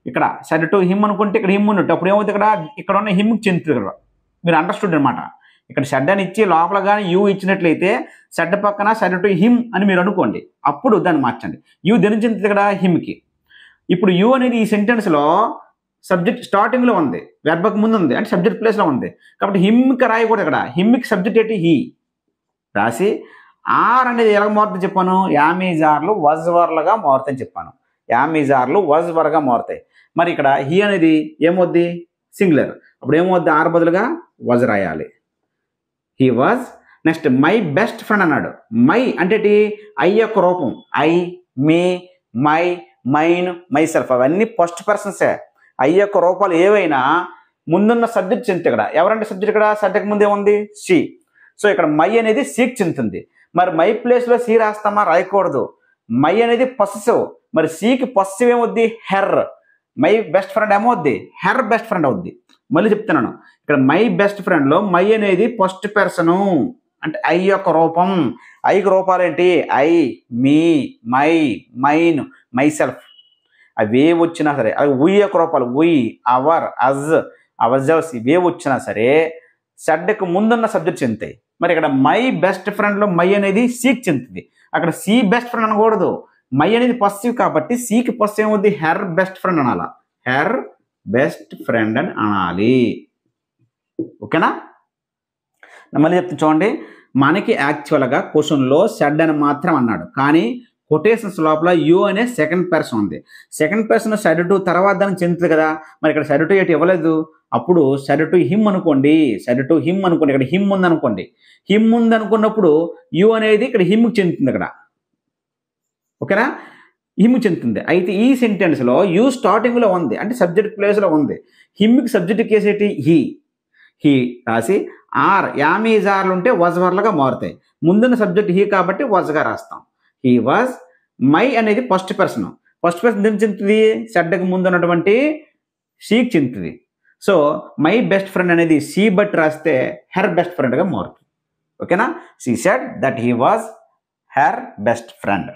ఇక్కడ సెడ్ టు హిమ్ అనుకుంటే ఇక్కడ హిమ్ ఉన్నట్టు. అప్పుడు ఏమవుతుంది, ఇక్కడ ఉన్న హిమ్కి చెందుతుంది కదా. మీరు అండర్స్టూడ్ అనమాట. ఇక్కడ షెడ్ అని ఇచ్చి లోపల కానీ యూ ఇచ్చినట్లయితే షెడ్ పక్కన సెడ్ టు హిమ్ అని మీరు అనుకోండి, అప్పుడు దాన్ని మార్చండి. యూ దేని చెందుతుంది ఇక్కడ, హిమ్కి. ఇప్పుడు యూ అనేది ఈ సెంటెన్స్లో సబ్జెక్ట్ స్టార్టింగ్లో ఉంది, వెర్బ్కి ముందు ఉంది అంటే సబ్జెక్ట్ ప్లేస్లో ఉంది కాబట్టి హిమ్కి రాయకూడదు. ఇక్కడ హిమ్కి సబ్జెక్ట్ ఏంటి, హీ రాసి ఆర్ అనేది ఎలా మారుతుంది చెప్పాను, యామీజార్లు వజ్ వర్లుగా మారుతాయని చెప్పాను. యామీజార్లు వజ్ వర్గా మారుతాయి. మరి ఇక్కడ హీ అనేది ఏమవుద్ది, సింగులర్. అప్పుడు ఏమవుద్ది, ఆర్ బదులుగా వజ్ రాయాలి, he was. Next my best friend అన్నాడు. మై అంటే ఐ యొక్క రూపం, I, me, my, mine, myself అవన్నీ ఫస్ట్ పర్సన్సే. ఐ యొక్క రూపాలు ఏవైనా ముందున్న సబ్జెక్ట్ చెందుతుంది. ఇక్కడ ఎవరంటే సబ్జెక్ట్, ఇక్కడ సబ్జెక్ట్ ముందే ఉంది సి. సో ఇక్కడ మై అనేది సికి చెందుతుంది. మరి మై ప్లేస్లో సి రాస్తామా? రాయకూడదు. మై అనేది పొసెసివ్, మరి సికి పొసెసివ్ ఏమవుద్ది? హెర్. మై బెస్ట్ ఫ్రెండ్ ఏమవుద్ది? హెర్ బెస్ట్ ఫ్రెండ్ అవుద్ది. మళ్ళీ చెప్తున్నాను, ఇక్కడ మై బెస్ట్ ఫ్రెండ్లో మై అనేది ఫస్ట్ పర్సను, అంటే ఐ యొక్క రూపం. ఐకి రూపాలు ఏంటి? I, me, my, mine, myself. అవి ఏ వచ్చినా సరే, అవి ఉయ్ యొక్క రూపాలు ఉయ్, అవర్, అజ్, అవర్జర్స్, ఇవే వచ్చినా సరే షడ్కి ముందున్న సబ్జెక్ట్ చెందుతాయి. మరి ఇక్కడ మై బెస్ట్ ఫ్రెండ్లో మై అనేది సికి చెందుతుంది. అక్కడ సి బెస్ట్ ఫ్రెండ్ అనకూడదు. మై అనేది పాజిటివ్ కాబట్టి సికి పాజిటివ్ ఏమవుద్ది? హెర్ బెస్ట్ ఫ్రెండ్ అనాల. హెర్ బెస్ట్ ఫ్రెండ్ అని అనాలి. ఓకేనా? మళ్ళీ చెప్తాను చూడండి, మనకి యాక్చువల్గా క్వశ్చన్లో షడ్ అని మాత్రం అన్నాడు, కానీ కొటేషన్స్ లోపల యూ అనే సెకండ్ పర్సన్ ఉంది. సెకండ్ పర్సన్ షడ్ టు తర్వాత దానికి చెందుతుంది కదా. మరి ఇక్కడ షడ్ టు ఎటు ఇవ్వలేదు. అప్పుడు షడ్ టు హిమ్ అనుకోండి, షడ్ టు హిమ్ అనుకోండి. ఇక్కడ హిమ్ ఉంది అనుకోండి, హిమ్ ఉంది అనుకున్నప్పుడు యూ అనేది ఇక్కడ హిమ్కి చెందుతుంది ఇక్కడ. ఓకేనా? హిమ్ చెందుతుంది. అయితే ఈ సెంటెన్స్లో యూ స్టార్టింగ్లో ఉంది, అంటే సబ్జెక్ట్ ప్లేస్లో ఉంది. హిమ్కి సబ్జెక్ట్ కేసేటి హీ. హీ రాసి ఆర్ యామీజ్ ఆర్లు ఉంటే వాజ్ వర్లుగా మారుతాయి. ముందున్న సబ్జెక్ట్ హీ కాబట్టి వాజ్గా రాస్తాం. He was. మై అనేది ఫస్ట్ పర్సన్. ఫస్ట్ పర్సన్ దేనికి చెందుతుంది? షడ్కి ముందు ఉన్నటువంటి షీకి చెందుతుంది. సో మై బెస్ట్ ఫ్రెండ్ అనేది సి బట్టి రాస్తే హెర్ బెస్ట్ ఫ్రెండ్గా మారుతుంది. ఓకేనా? She said that he was her best friend.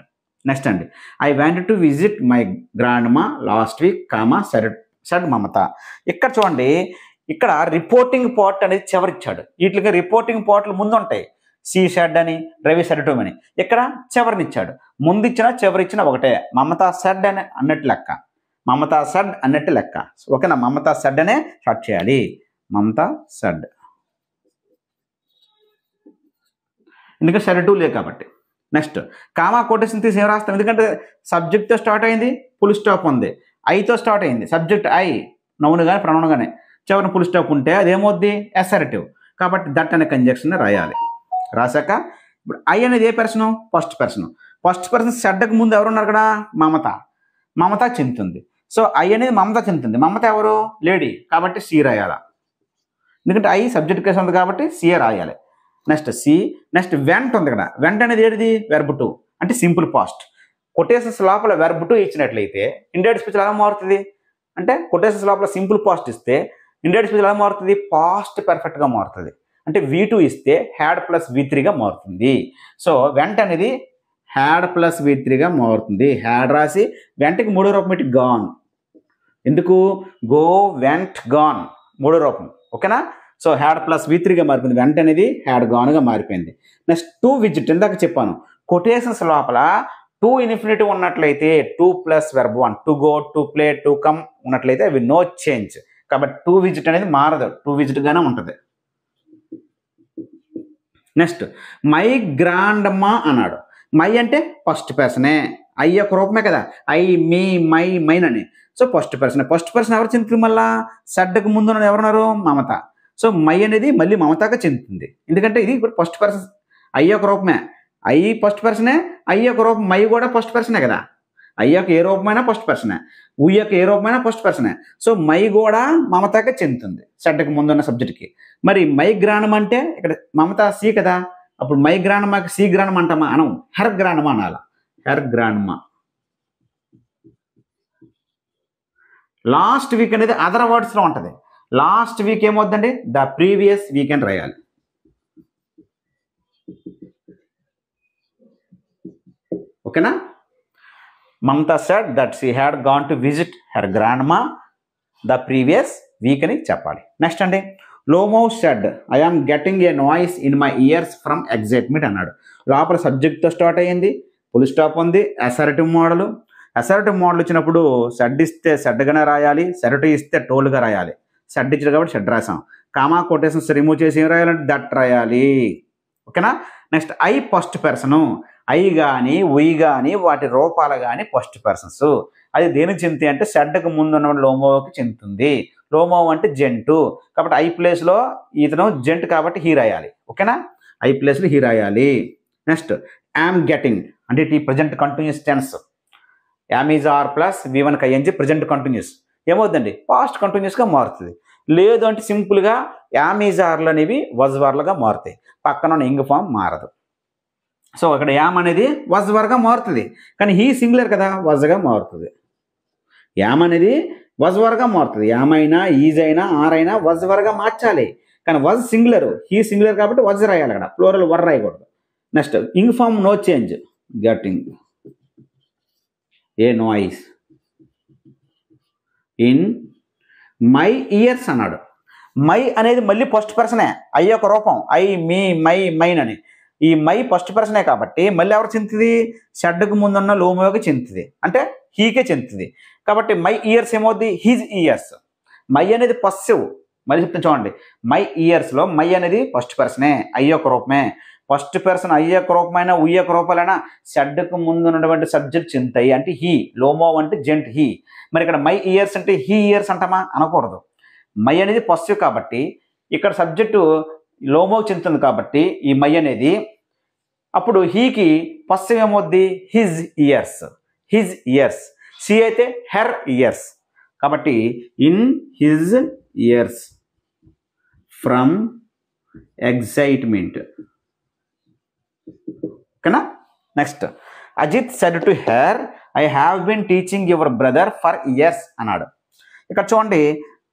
Next అండి, I wanted to visit my grandma last week comma said Mamata. ఇక్కడ చూడండి, ఇక్కడ రిపోర్టింగ్ పార్ట్ అనేది చివరిచ్చాడు. వీటికి రిపోర్టింగ్ పార్ట్లు ముందు ఉంటాయి, సి షెడ్ అని, రవి సెడ్ టు అని. ఇక్కడ చివరినిచ్చాడు. ముందు ఇచ్చినా చివరిచ్చినా ఒకటే. మమతా సెడ్ అని అన్నట్టు లెక్క. మమతా సెడ్ అన్నట్టు లెక్క. ఓకేనా? మమతా సెడ్ అనే స్టార్ట్ చేయాలి. మమతా సెడ్, ఎందుకంటే సెడ్ టు లే కాబట్టి. నెక్స్ట్ కామా కొటేషన్ తీసి ఏం రాస్తాం? ఎందుకంటే సబ్జెక్ట్తో స్టార్ట్ అయింది, ఫుల్ స్టాప్ ఉంది. ఐతో స్టార్ట్ అయింది, సబ్జెక్ట్ ఐ, నౌన్ కానీ ప్రొనౌన్ కానీ. చివరిన ఫుల్ స్టాప్ ఉంటే అదేమవుద్ది? అసర్టివ్. కాబట్టి దట్ అనే కంజంక్షన్ రాయాలి. రాశాక ఇప్పుడు ఐ అనేది ఏ person? First person. First person షడ్కి ముందు ఎవరున్నారు అక్కడ? మమత. మమత చెందుతుంది. సో ఐ అనేది మమత చెందుతుంది. మమత ఎవరు? లేడీ. కాబట్టి సి రాయాల. ఎందుకంటే ఐ సబ్జెక్ట్ కేసు ఉంది కాబట్టి సిఏ రాయాలి. Next C. నెక్స్ట్ వెంట్ ఉంది ఇక్కడ. వెంట్ అనేది ఏంటిది? వెర్బ్ టు, అంటే సింపుల్ పాస్ట్. కొటేషన్స్ లోపల వెర్బ్ టు ఇచ్చినట్లయితే ఇండైరెక్ట్ స్పీచ్ ఎలా మారుతుంది అంటే, కొటేషన్స్ లోపల సింపుల్ పాస్ట్ ఇస్తే ఇండైరెక్ట్ స్పీచ్ ఎలా మారుతుంది? పాస్ట్ పర్ఫెక్ట్గా మారుతుంది. అంటే V2 ఇస్తే హ్యాడ్ ప్లస్ V3గా మారుతుంది. సో వెంట అనేది హ్యాడ్ ప్లస్ V3గా మారుతుంది. హ్యాడ్ రాసి వెంటకి మూడో రూపం పెట్టి గాన్. ఎందుకు? గో, వెంట్, గాన్ మూడో రూపం. ఓకేనా? సో హ్యాడ్ ప్లస్ V3గా మారిపోయింది. వెంట అనేది హ్యాడ్ గాన్గా మారిపోయింది. నెక్స్ట్ టు విజిట్, ఇందాక చెప్పాను కొటేషన్స్ లోపల టు ఇన్ఫినిటివ్ ఉన్నట్లయితే 2 plus verb 1, to go, to play, to come ఉన్నట్లయితే అవి నో చేంజ్. కాబట్టి టు విజిట్ అనేది మారదు, టు విజిట్గానే ఉంటుంది. నెక్స్ట్ మై గ్రాండ్ మా అన్నాడు. మై అంటే ఫస్ట్ పర్సనే, ఐ యొక్క రూపమే కదా. ఐ, మీ, మై, మైన్ అని. So first person. First person ఎవరు చెందుతుంది? మళ్ళా షడ్కి ముందు ఎవరున్నారు? మమత. సో మై అనేది మళ్ళీ మమతగా చెందుతుంది. ఎందుకంటే ఇది ఇప్పుడు ఫస్ట్ పర్సన్, ఐ యొక్క రూపమే. ఐ ఫస్ట్ పర్సనే, ఐ యొక్క రూపం మై కూడా ఫస్ట్ పర్సనే కదా. ఐ యొక్క ఏ రూపమైనా ఫస్ట్ పర్సనే, ఉ యొక్క ఏ రూపమైనా ఫస్ట్ పర్సనే. సో మై కూడా మమతగా చెందుతుంది షడ్కి ముందున్న సబ్జెక్ట్కి. మరి మై గ్రాండమ అంటే ఇక్కడ మమత సి కదా. అప్పుడు మై గ్రాండమాకి సి గ్రాండమ అంటామా? అనం. హెర్ గ్రాండమ అనాల. Her grandma. లాస్ట్ వీక్ అనేది అదర్ వర్డ్స్లో ఉంటుంది. లాస్ట్ వీక్ ఏమవుతుందండి? ద ప్రీవియస్ వీకెండ్ రాయాలి. ఓకేనా? Mamata said that she had gone to visit her grandma the previous week అని చెప్పాలి. నెక్స్ట్ అండి, లోమో said I am getting a noise in my ears from excitement అన్నాడు. లోపల సబ్జెక్ట్తో స్టార్ట్ అయ్యింది, ఫుల్ స్టాప్ ఉంది, అసర్టివ్ మోడల్. అసర్టివ్ మోడల్ ఇచ్చినప్పుడు సెడ్ ఇస్తే సెడ్గానే రాయాలి, సెడ్ ఇస్తే టోల్గా రాయాలి. సెడ్ ఇచ్చాడు కాబట్టి సెడ్ రాసాం. కామా కొటేషన్స్ రిమూవ్ చేసి ఏం రాయాలంటే దట్ రాయాలి. ఓకేనా? Next I first person. I కానీ ఉయ్ కానీ వాటి రూపాలు కానీ ఫస్ట్ పర్సన్స్. అది దేనికి చెందుతాయి అంటే షడ్కి ముందు ఉన్న లోమోకి చెందుతుంది. లోమో అంటే జెంటు కాబట్టి ఐ ప్లేస్లో ఇతను జెంట్ కాబట్టి హీ రాయాలి. ఓకేనా? ఐ ప్లేస్లో హీ రాయాలి. నెక్స్ట్ యామ్ గెటింగ్ అంటే ఈ present continuous tense. Am is are plus V1 ING present continuous ఏమవుతుందండి? పాస్ట్ కంటిన్యూస్గా మారుతుంది. లేదు అంటే సింపుల్గా యామ్ ఈజ్ ఆర్లు అనేవి వజ్ వర్లుగా మారుతాయి, పక్కన ఉన్న ఇంగ్ ఫామ్ మారదు. సో ఇక్కడ యామ్ అనేది వజ్ వర్గా మారుతుంది, కానీ హీ సింగులర్ కదా, వజ్గా మారుతుంది. యామ్ అనేది వజ్ వర్గా మారుతుంది, యామ్ అయినా ఈజ్ అయినా ఆర్ అయినా వజ్ వర్గా మార్చాలి, కానీ వజ్ సింగులర్, హీ సింగులర్ కాబట్టి వజ్ రాయాలి, అక్కడ ప్లూరల్ వర్ రాయకూడదు. Next ing form no change, getting a noise in my ears అన్నాడు. మై అనేది మళ్ళీ ఫస్ట్ పర్సనే, ఐ యొక్క రూపం, ఐ మీ మై మైన్ అని. ఈ మై ఫస్ట్ పర్సనే కాబట్టి మళ్ళీ ఎవరు చెందుతుంది, షడ్కు ముందున్న లోమోకి చెందుతుంది, అంటే హీకే చెందుతుంది. కాబట్టి మై ఇయర్స్ ఏమవుద్ది, హిజ్ ఇయర్స్. మై అనేది పస్సివ్, మళ్ళీ చెప్తాను చూడండి, మై ఇయర్స్లో మై అనేది ఫస్ట్ పర్సనే, ఐ యొక్క రూపమే. ఫస్ట్ పర్సన్ ఐ యొక్క రూపమైన ఉయ్ యొక్క రూపాలైనా షడ్కు ముందు ఉన్నటువంటి సబ్జెక్ట్ చెందుతాయి, అంటే హీ. లోమో అంటే జెంట్ హీ. మరి ఇక్కడ మై ఇయర్స్ అంటే హీ ఇయర్స్ అంటామా, అనకూడదు. మై అనేది పస్సివ్ కాబట్టి ఇక్కడ సబ్జెక్టు లోమోకి చెందుతుంది కాబట్టి ఈ మై అనేది, అప్పుడు హీకి పస్సివ్ ఏమవుద్ది, his years, his years. She అయితే హెర్ ఇయర్స్, కాబట్టి in his years from excitement. ఓకేనా. Next Ajit said to her I have been teaching your brother for years అన్నాడు. ఇక్కడ చూడండి,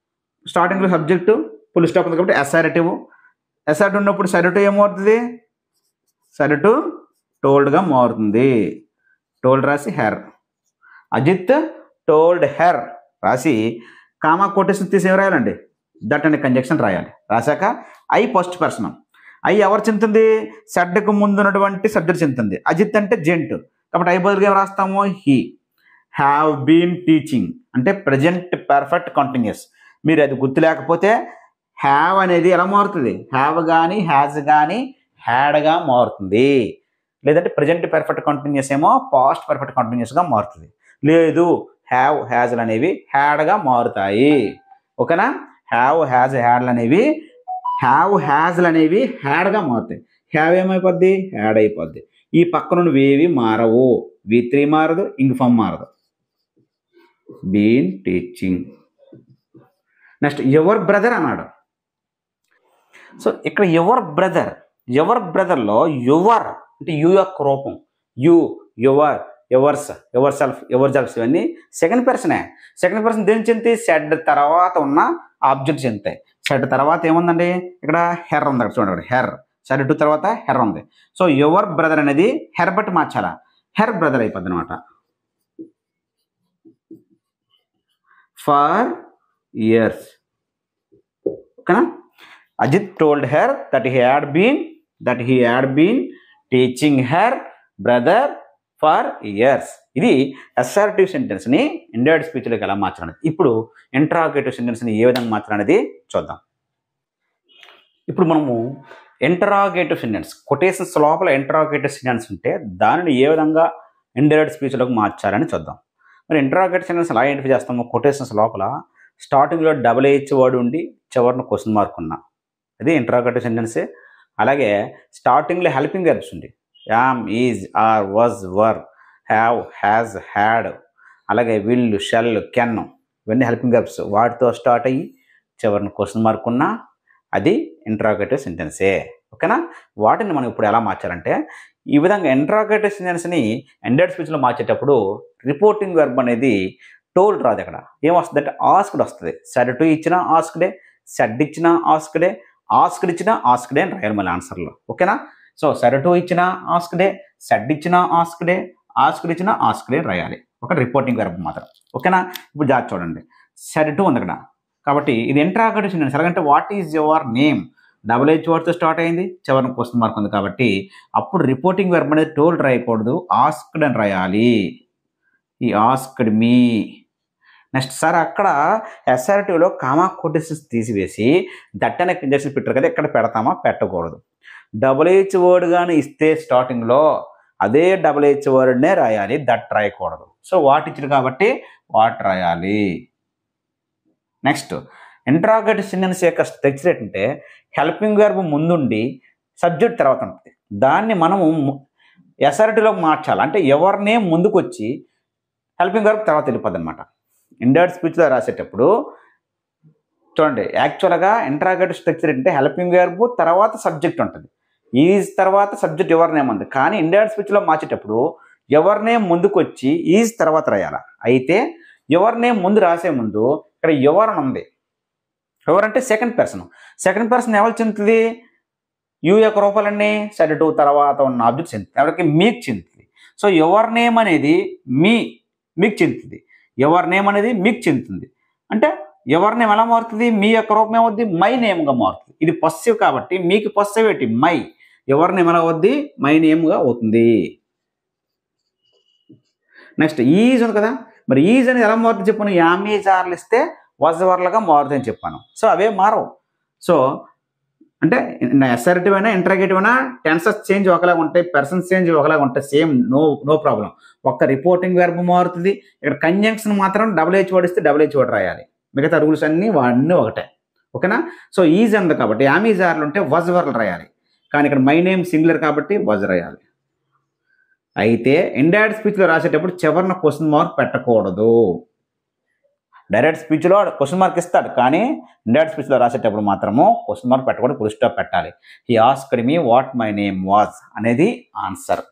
స్టార్టింగ్లో సబ్జెక్టు ఫుల్ స్టాప్ ఉంది కాబట్టి అసర్టివ్. అసర్టివ్ ఉన్నప్పుడు సెడ్ ఏమవుతుంది, సెడ్ టు టోల్డ్గా మారుతుంది. టోల్డ్ రాసి హెర్, అజిత్ టోల్డ్ హెర్ రాసి కామా కొటేషన్ తీసి ఏం రాయాలండి, దట్ అనే కంజక్షన్ రాయాలి. రాశాక ఐ ఫస్ట్ పర్సన్, ఐ ఎవరు చెందుతుంది, సెడ్కు ముందు ఉన్నటువంటి సబ్జెక్ట్ చెందుతుంది. అజిత్ అంటే జెంట్ కాబట్టి ఐ బదులుగా ఏం రాస్తాము, హీ. హ్యావ్ బీన్ టీచింగ్ అంటే ప్రజెంట్ పర్ఫెక్ట్ కంటిన్యూస్. మీరు అది గుర్తు లేకపోతే హ్యావ్ అనేది ఎలా మారుతుంది, హ్యావ్ కానీ హ్యాజ్ కానీ హ్యాడ్గా మారుతుంది. లేదంటే ప్రజెంట్ పర్ఫెక్ట్ కంటిన్యూస్ ఏమో పాస్ట్ పర్ఫెక్ట్ కంటిన్యూస్గా మారుతుంది. లేదు హ్యావ్ హ్యాజ్లు అనేవి హ్యాడ్గా మారుతాయి. ఓకేనా. హ్యావ్ హ్యాజ్ హ్యాడ్లు అనేవి హ్యాడ్గా మారుతాయి. హ్యావ్ ఏమైపోద్ది, హ్యాడ్ అయిపోద్ది. ఈ పక్కన వేవి మారవు, V3 మారదు, ఇంగ్ ఫామ్ మారదు. Been teaching. Next your brother అన్నాడు. సో ఇక్కడ యువర్ బ్రదర్లో యువర్ అంటే యు యొక్క రూపం, you, your, yours, yourself, yourselves ఇవన్నీ సెకండ్ పర్సనే. సెకండ్ పర్సన్ దేని చెంది, సెడ్ తర్వాత ఉన్న ఆబ్జెక్ట్ చెందుతాయి. సెడ్ తర్వాత ఏముందండి, ఇక్కడ హెర్ ఉంది, అక్కడ చూడండి, హెర్. సెడ్ టు తర్వాత హెర్ ఉంది. సో యువర్ బ్రదర్ అనేది హెర్ బట్టి మార్చాలా, హెర్ బ్రదర్ అయిపోద్ది అనమాట. For years. ఓకేనా. Ajit told her that he had been teaching her brother for years. ఇది అసర్టివ్ సెంటెన్స్ని ఇండైరెక్ట్ స్పీచ్లోకి ఎలా మార్చాలనేది. ఇప్పుడు ఇంటరాగేటివ్ సెంటెన్స్ని ఏ విధంగా మార్చాలనేది చూద్దాం. ఇప్పుడు మనము ఇంటరాగేటివ్ సెంటెన్స్, కొటేషన్స్ లోపల ఇంటరాగేటివ్ సెంటెన్స్ ఉంటే దానిని ఏ విధంగా ఇండైరెక్ట్ స్పీచ్లోకి మార్చాలని చూద్దాం. మరి ఇంటరాగేటివ్ సెంటెన్స్ ఎలా ఐడెంటిఫై చేస్తాము, కొటేషన్స్ లోపల స్టార్టింగ్లో డబుల్-H వర్డ్ ఉండి చివరిన క్వశ్చన్ మార్క్ ఉన్నా అది ఇంటరాగేటివ్ సెంటెన్సే. అలాగే స్టార్టింగ్లో హెల్పింగ్ వెర్బ్స్ ఉంది, am, is, are, was, were, have, has, had, అలాగే విల్, షెల్, కెన్, ఇవన్నీ హెల్పింగ్ వెర్బ్స్. వాటితో స్టార్ట్ అయ్యి చివరిన క్వశ్చన్ మార్క్ ఉన్నా అది ఇంటరాగేటివ్ సెంటెన్సే. ఓకేనా. వాటిని మనం ఇప్పుడు ఎలా మార్చాలంటే, ఈ విధంగా ఇంటరాగేటివ్ సెంటెన్స్ని ఇండైరెక్ట్ స్పీచ్లో మార్చేటప్పుడు రిపోర్టింగ్ వెర్బ్ అనేది టోల్డ్ రాదు. అక్కడ ఏమొస్తుంది అంటే ఆస్క్డ్ వస్తుంది. సెడ్ టు ఇచ్చినా ఆస్క్డే, సెడ్ ఇచ్చినా ఆస్క్డే, ఆస్క్డ్ ఇచ్చినా ఆస్క్డే అని రాయాలి మళ్ళీ ఆన్సర్లో. ఓకేనా. సో సెడ్ టు ఇచ్చినా ఆస్క్డే, సెడ్ ఇచ్చినా ఆస్క్డే, ఆస్క్డ్ ఇచ్చినా ఆస్క్డే రాయాలి. ఒక రిపోర్టింగ్ వెర్బ్ మాత్రం. ఓకేనా. ఇప్పుడు జాగ్రత్త చూడండి, సెడ్ టు ఉంది అక్కడ కాబట్టి ఇది ఇంటరాగేటివ్ సెంటెన్స్. ఎలాగంటే what is your name, double H వర్డ్తో స్టార్ట్ అయింది, చివరిన క్వశ్చన్ మార్క్ ఉంది కాబట్టి అప్పుడు రిపోర్టింగ్ వెర్బ్ అనేది టోల్డ్ రాయకూడదు, ఆస్క్డ్ అని రాయాలి. ఈ ఆస్క్డ్ మీ. నెక్స్ట్ సార్ అక్కడ అసర్టివ్లో కామా కొటేషన్స్ తీసివేసి దట్ అనే కంజక్షన్ పెట్టారు కదా, ఇక్కడ పెడతామా, పెట్టకూడదు. డబుల్-H వర్డ్ కానీ ఇస్తే స్టార్టింగ్లో అదే డబుల్-H వర్డ్నే రాయాలి, దట్ రాయకూడదు. సో వాట్ ఇచ్చారు కాబట్టి వాట్ రాయాలి. నెక్స్ట్ ఇంటరాగేటివ్ సెంటెన్స్ యొక్క స్ట్రక్చర్ ఏంటంటే హెల్పింగ్ వెర్బ్ ముందుండి సబ్జెక్ట్ తర్వాత ఉంటుంది. దాన్ని మనము అసర్టివ్లోకి మార్చాలి. అంటే ఎవర్ నేమ్ ముందుకు వచ్చి హెల్పింగ్ వెర్బ్ తర్వాత వెళ్ళిపోద్ది అనమాట. ఇండైరెక్ట్ స్పీచ్లో రాసేటప్పుడు చూడండి, యాక్చువల్గా ఇంట్రాగేటివ్ స్ట్రక్చర్ అంటే హెల్పింగ్ వెర్బ్ తర్వాత సబ్జెక్ట్ ఉంటుంది, ఈజ్ తర్వాత సబ్జెక్ట్ ఎవర్ నేమ్ ఉంది. కానీ ఇండైరెక్ట్ స్పీచ్లో మార్చేటప్పుడు ఎవర్ నేమ్ ముందుకు వచ్చి ఈజ్ తర్వాత రాయాలి. అయితే ఎవర్ నేమ్ ముందు రాసే ముందు ఇక్కడ ఎవర్ అని ఉంది. ఎవర్ అంటే సెకండ్ పర్సన్ ఎవరు చెందుతుంది? యూ యొక్క రూపాలన్నీ సెడ్ టు తర్వాత ఉన్న ఆబ్జెక్ట్ చెందుతుంది. ఎవరికి? మీకు చెందుతుంది. సో ఎవర్ నేమ్ అనేది మీకు చెందుతుంది. ఎవర్ నేమ్ అనేది మీకు చెందుతుంది. అంటే ఎవర్ నేమ్ ఎలా మారుతుంది? మీ యొక్క రూపం ఏమవుద్ది? మై నేమ్గా మారుతుంది. ఇది పొస్సివ్ కాబట్టి మీకు పొస్సివ్ ఏంటి? మై. ఎవర్ నేమ్ ఎలా అవుద్ది? మై నేమ్గా అవుతుంది. నెక్స్ట్ ఈజ్ ఉంది కదా, మరి ఈజ్ అనేది ఎలా మారుతుంది చెప్పాను? యామీజార్లు ఇస్తే వజ్వర్లుగా మారుతుందని చెప్పాను. సో అవే మారవు. సో అంటే అసర్టివ్ అయినా ఇంట్రాగేటివ్ అయినా టెన్సెస్ చేంజ్ ఒకలాగా ఉంటాయి, పర్సన్స్ చేంజ్ ఒకలాగా ఉంటాయి, సేమ్ నో ప్రాబ్లం. ఒక్క రిపోర్టింగ్ వెర్బ్ మారుతుంది. ఇక్కడ కంజంక్షన్ మాత్రం డబుల్-హెచ్ వర్డ్ ఇస్తే డబుల్-హెచ్ వర్డ్ రాయాలి. మిగతా రూల్స్ అన్నీ ఒకటే. ఓకేనా? సో ఈజ్ అంది కాబట్టి యామీజార్లు ఉంటే వజ్వర్లు రాయాలి. కానీ ఇక్కడ మై నేమ్ సింగులర్ కాబట్టి వజ్ రాయాలి. అయితే ఇండైరెక్ట్ స్పీచ్లో రాసేటప్పుడు చివరిన క్వశ్చన్ మార్క్ పెట్టకూడదు. డైరెక్ట్ స్పీచ్లో క్వశ్చన్ మార్క్ ఇస్తాడు, కానీ ఇండైరెక్ట్ స్పీచ్లో రాసేటప్పుడు మాత్రము క్వశ్చన్ మార్క్ పెట్టకూడదు, ఫుల్ స్టాప్ పెట్టాలి. He asked me what my name was అనేది ఆన్సర్.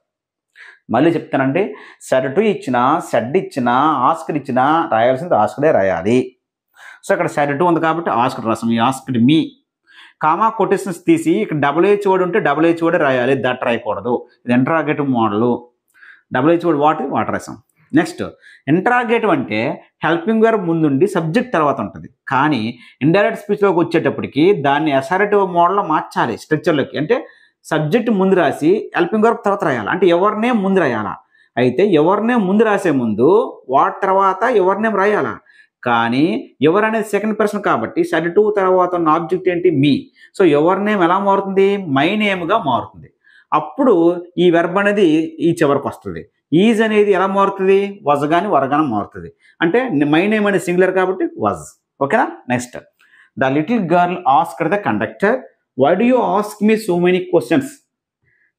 మళ్ళీ చెప్తానండి, సెడ్ టు ఇచ్చినా, సెడ్ ఇచ్చినా, ఆస్క్డ్ ఇచ్చినా రాయాల్సింది ఆస్క్డే రాయాలి. సో ఇక్కడ సెడ్ టు ఉంది కాబట్టి ఆస్క్డ్ రాసాం. ఈ ఆస్క్డ్ మీ కామా కొటేషన్స్ తీసి ఇక్కడ డబుల్-హెచ్ వర్డ్ ఉంటే డబుల్-హెచ్ వర్డ్ రాయాలి, దట్ రాయకూడదు. ఇది interrogative model. Double-H word what రాసాం. నెక్స్ట్ ఇంట్రాగేటివ్ అంటే హెల్పింగ్ వెర్బ్ ముందుండి సబ్జెక్ట్ తర్వాత ఉంటుంది. కానీ ఇండైరెక్ట్ స్పీచ్లోకి వచ్చేటప్పటికి దాన్ని అసర్టివ్ మోడల్లో మార్చాలి స్ట్రక్చర్లోకి. అంటే సబ్జెక్ట్ ముందు రాసి హెల్పింగ్ వెర్బ్ తర్వాత రాయాలి. అంటే ఎవర్ నేమ్ ముందు రాయాలా. అయితే ఎవర్ నేమ్ ముందు రాసే ముందు వాట్ తర్వాత ఎవర్ నేమ్ రాయాలా. కానీ ఎవర్ అనేది సెకండ్ పర్సన్ కాబట్టి సెడ్ టు తర్వాత ఉన్న ఆబ్జెక్ట్ ఏంటి? మీ. సో ఎవర్ నేమ్ ఎలా మారుతుంది? మై నేమ్గా మారుతుంది. అప్పుడు ఈ వెర్బ్ అనేది ఈ చివరికి వస్తుంది. ఈజ్ అనేది ఎలా మారుతుంది? వజ్ కానీ వరగానే మారుతుంది. అంటే మై నేమ్ అనేది సింగులర్ కాబట్టి వజ్. ఓకేనా? Next the little girl asked the conductor why do you ask me so many questions.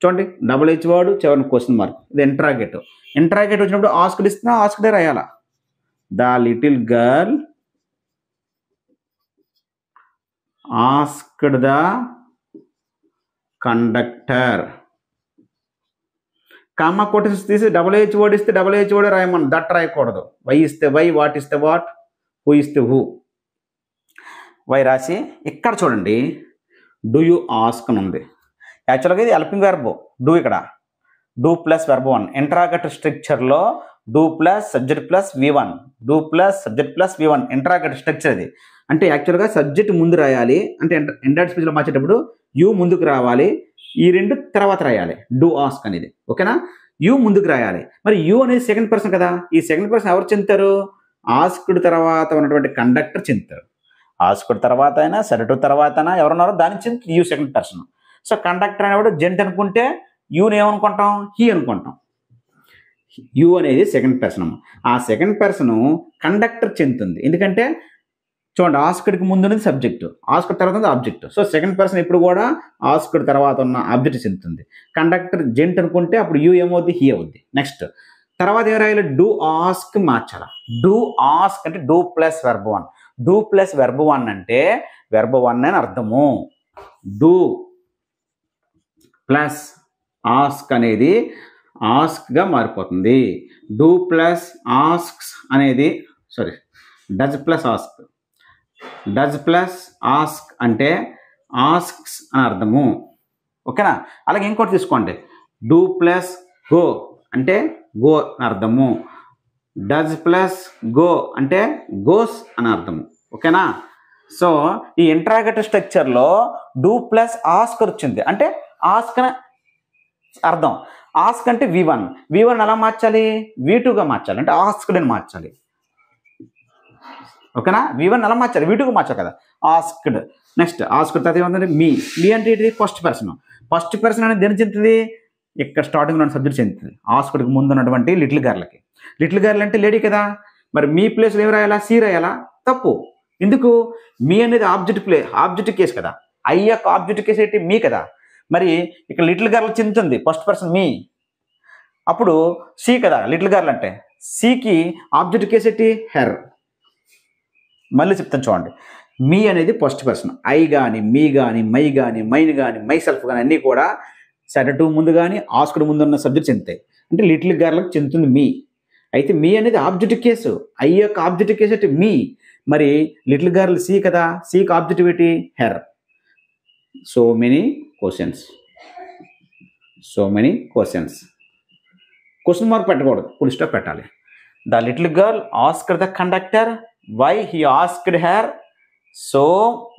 చూడండి, డబుల్-హెచ్ వర్డ్ చివరిన క్వశ్చన్ మార్క్. ఇది ఇంట్రాగేటివ్. ఇంట్రాగేటివ్ వచ్చినప్పుడు ఆస్క్డ్ ఇస్తున్నా ఆస్క్డే రాయాలా. The little girl asked the conductor. Comma quotations తీసి double H word ఇస్తే double H word రాయమని, దట్ రాయకూడదు. వై ఇస్తే వై, వాట్ ఇస్తే వాట్, హూ ఇస్తే హూ. వై రాసి ఇక్కడ చూడండి డూ యూ ఆస్క్ అని ఉంది. యాక్చువల్గా ఇది హెల్పింగ్ వెర్బ్ డూ. ఇక్కడ డూ ప్లస్ వెర్బ్ 1. ఇంట్రాగేటివ్ స్ట్రక్చర్లో do plus subject plus V1, do plus subject plus V1 interrogative structure అది. అంటే యాక్చువల్గా సబ్జెక్ట్ ముందు రాయాలి. అంటే ఇండైరెక్ట్ స్పీచ్లో మార్చేటప్పుడు యూ ముందుకు రావాలి, ఈ రెండు తర్వాత రాయాలి. డూ ఆస్క్ అనేది. ఓకేనా? యూ ముందుకు రాయాలి. మరి యూ అనేది సెకండ్ పర్సన్ కదా. ఈ సెకండ్ పర్సన్ ఎవరు చెందుతారు? ఆస్క్డ్ తర్వాత ఉన్నటువంటి కండక్టర్ చెందుతారు. ఆస్క్డ్ తర్వాత అయినా సెడ్ టు తర్వాత అయినా ఎవరున్నారో దాని చెందుతుంది you second person. So conductor అనేవాడు జెంట్ అనుకుంటే యూని ఏమనుకుంటాం? హీ అనుకుంటాం. యూ అనేది సెకండ్ పర్సన్. ఆ సెకండ్ పర్సన్ కండక్టర్ చెందుతుంది. ఎందుకంటే చూడండి, ఆస్క్డ్కి ముందు ఉన్నది సబ్జెక్టు, ఆస్క్డ్ తర్వాత ఉంది ఆబ్జెక్ట్. సో సెకండ్ పర్సన్ ఇప్పుడు కూడా ఆస్క్డ్ తర్వాత ఉన్న ఆబ్జెక్ట్ చెందుతుంది. కండక్టర్ జెంట్ అనుకుంటే అప్పుడు యూ ఏమవుద్ది? హీ అవుద్ది. నెక్స్ట్ తర్వాత ఏం రాయాలి? డూ ఆస్క్ మార్చాల. డూ ఆస్క్ అంటే do plus verb 1. Do plus verb 1 అంటే వెర్బ్ 1 అని అర్థము. డూ ప్లస్ ఆస్క్ అనేది ఆస్క్గా మారిపోతుంది. డూ ప్లస్ ఆస్క్స్ అనేది does plus ask. Does plus ask అంటే ఆస్క్స్ అని అర్థము. ఓకేనా? అలాగే ఇంకోటి తీసుకోండి, డూ ప్లస్ గో అంటే గో అని అర్థము. డజ్ ప్లస్ గో అంటే గోస్ అని అర్థము. ఓకేనా? సో ఈ ఇంట్రాగేటివ్ స్ట్రక్చర్లో డూ ప్లస్ ఆస్క్ వచ్చింది. అంటే ఆస్క్ అని అర్థం. ఆస్క్ అంటే V1 ఎలా మార్చాలి? V2గా మార్చాలి. అంటే ఆస్క్డ్ అని మార్చాలి. ఓకేనా? V1 ఎలా మార్చాలి? V2గా మార్చాలి కదా, ఆస్క్డ్. నెక్స్ట్ ఆస్క్డ్ తర్వాత ఏమంటే మీ అంటే ఇది ఫస్ట్ పర్సన్. ఫస్ట్ పర్సన్ అనేది దేని చెందుతుంది? ఇక్కడ స్టార్టింగ్ ఉన్న సబ్జెక్ట్ చెందుతుంది. ఆస్క్డ్కి ముందు ఉన్నటువంటి లిటిల్ గర్ల్కి. లిటిల్ గర్ల్ అంటే లేడీ కదా. మరి మీ ప్లేస్లో ఏం రాయాలా? సి రాయాలా? తప్పు. ఎందుకు? మీ అనేది ఆబ్జెక్ట్ కేసు కదా. ఐ యొక్క ఆబ్జెక్ట్ కేసు ఏంటి? మీ కదా. మరి ఇక్కడ లిటిల్ గర్ల్ చెందుతుంది ఫస్ట్ పర్సన్ మీ. అప్పుడు సి కదా లిటిల్ గర్ల్ అంటే. సికి ఆబ్జెక్ట్ కేసు ఏంటి? హెర్. మళ్ళీ చెప్తాను చూడండి, మీ అనేది ఫస్ట్ పర్సన్. ఐ కానీ, మీ కానీ, మై కానీ, మైన్ కానీ, మై సెల్ఫ్ కానీ అన్నీ కూడా సెడ్ టు ముందు కానీ ఆస్క్డ్ ముందు ఉన్న సబ్జెక్ట్ చెందుతాయి. అంటే లిటిల్ గర్ల్కి చెందుతుంది మీ. అయితే మీ అనేది ఆబ్జెక్టివ్ కేసు, ఐ యొక్క ఆబ్జెక్టివ్ కేసు అంటే మీ. మరి లిటిల్ గర్ల్ సి కదా, సికి ఆబ్జెక్టివ్ ఏంటి? Her. So many questions. Question mark పెట్టకూడదు, ఫుల్ స్టాప్ పెట్టాలి. The little girl asked the conductor why he asked her so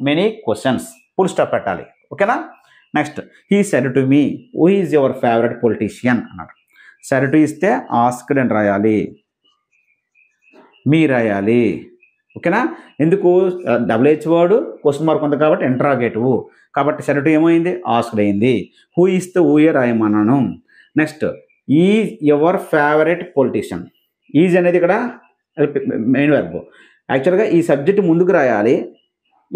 many questions, full stop పెట్టాలి. ఓకేనా? Next, he said to me who is your favourite politician అన్నాడు. Said to ఇస్తే asked అని రాయాలి, మీ రాయాలి. ఓకేనా? ఎందుకు? డబ్ల్యూహెచ్ వర్డ్ క్వశ్చన్ మార్క్ ఉంది కాబట్టి ఇంట్రాగేటివ్, కాబట్టి సెడ్ టు ఏమైంది? ఆస్క్డ్ అయింది. హూ ఇస్తే హూయే రాయమన్నాను. Next, is your favourite politician. Is అనేది ఇక్కడ మెయిన్ వెర్బ్. యాక్చువల్గా ఈ సబ్జెక్ట్ ముందుకు రాయాలి,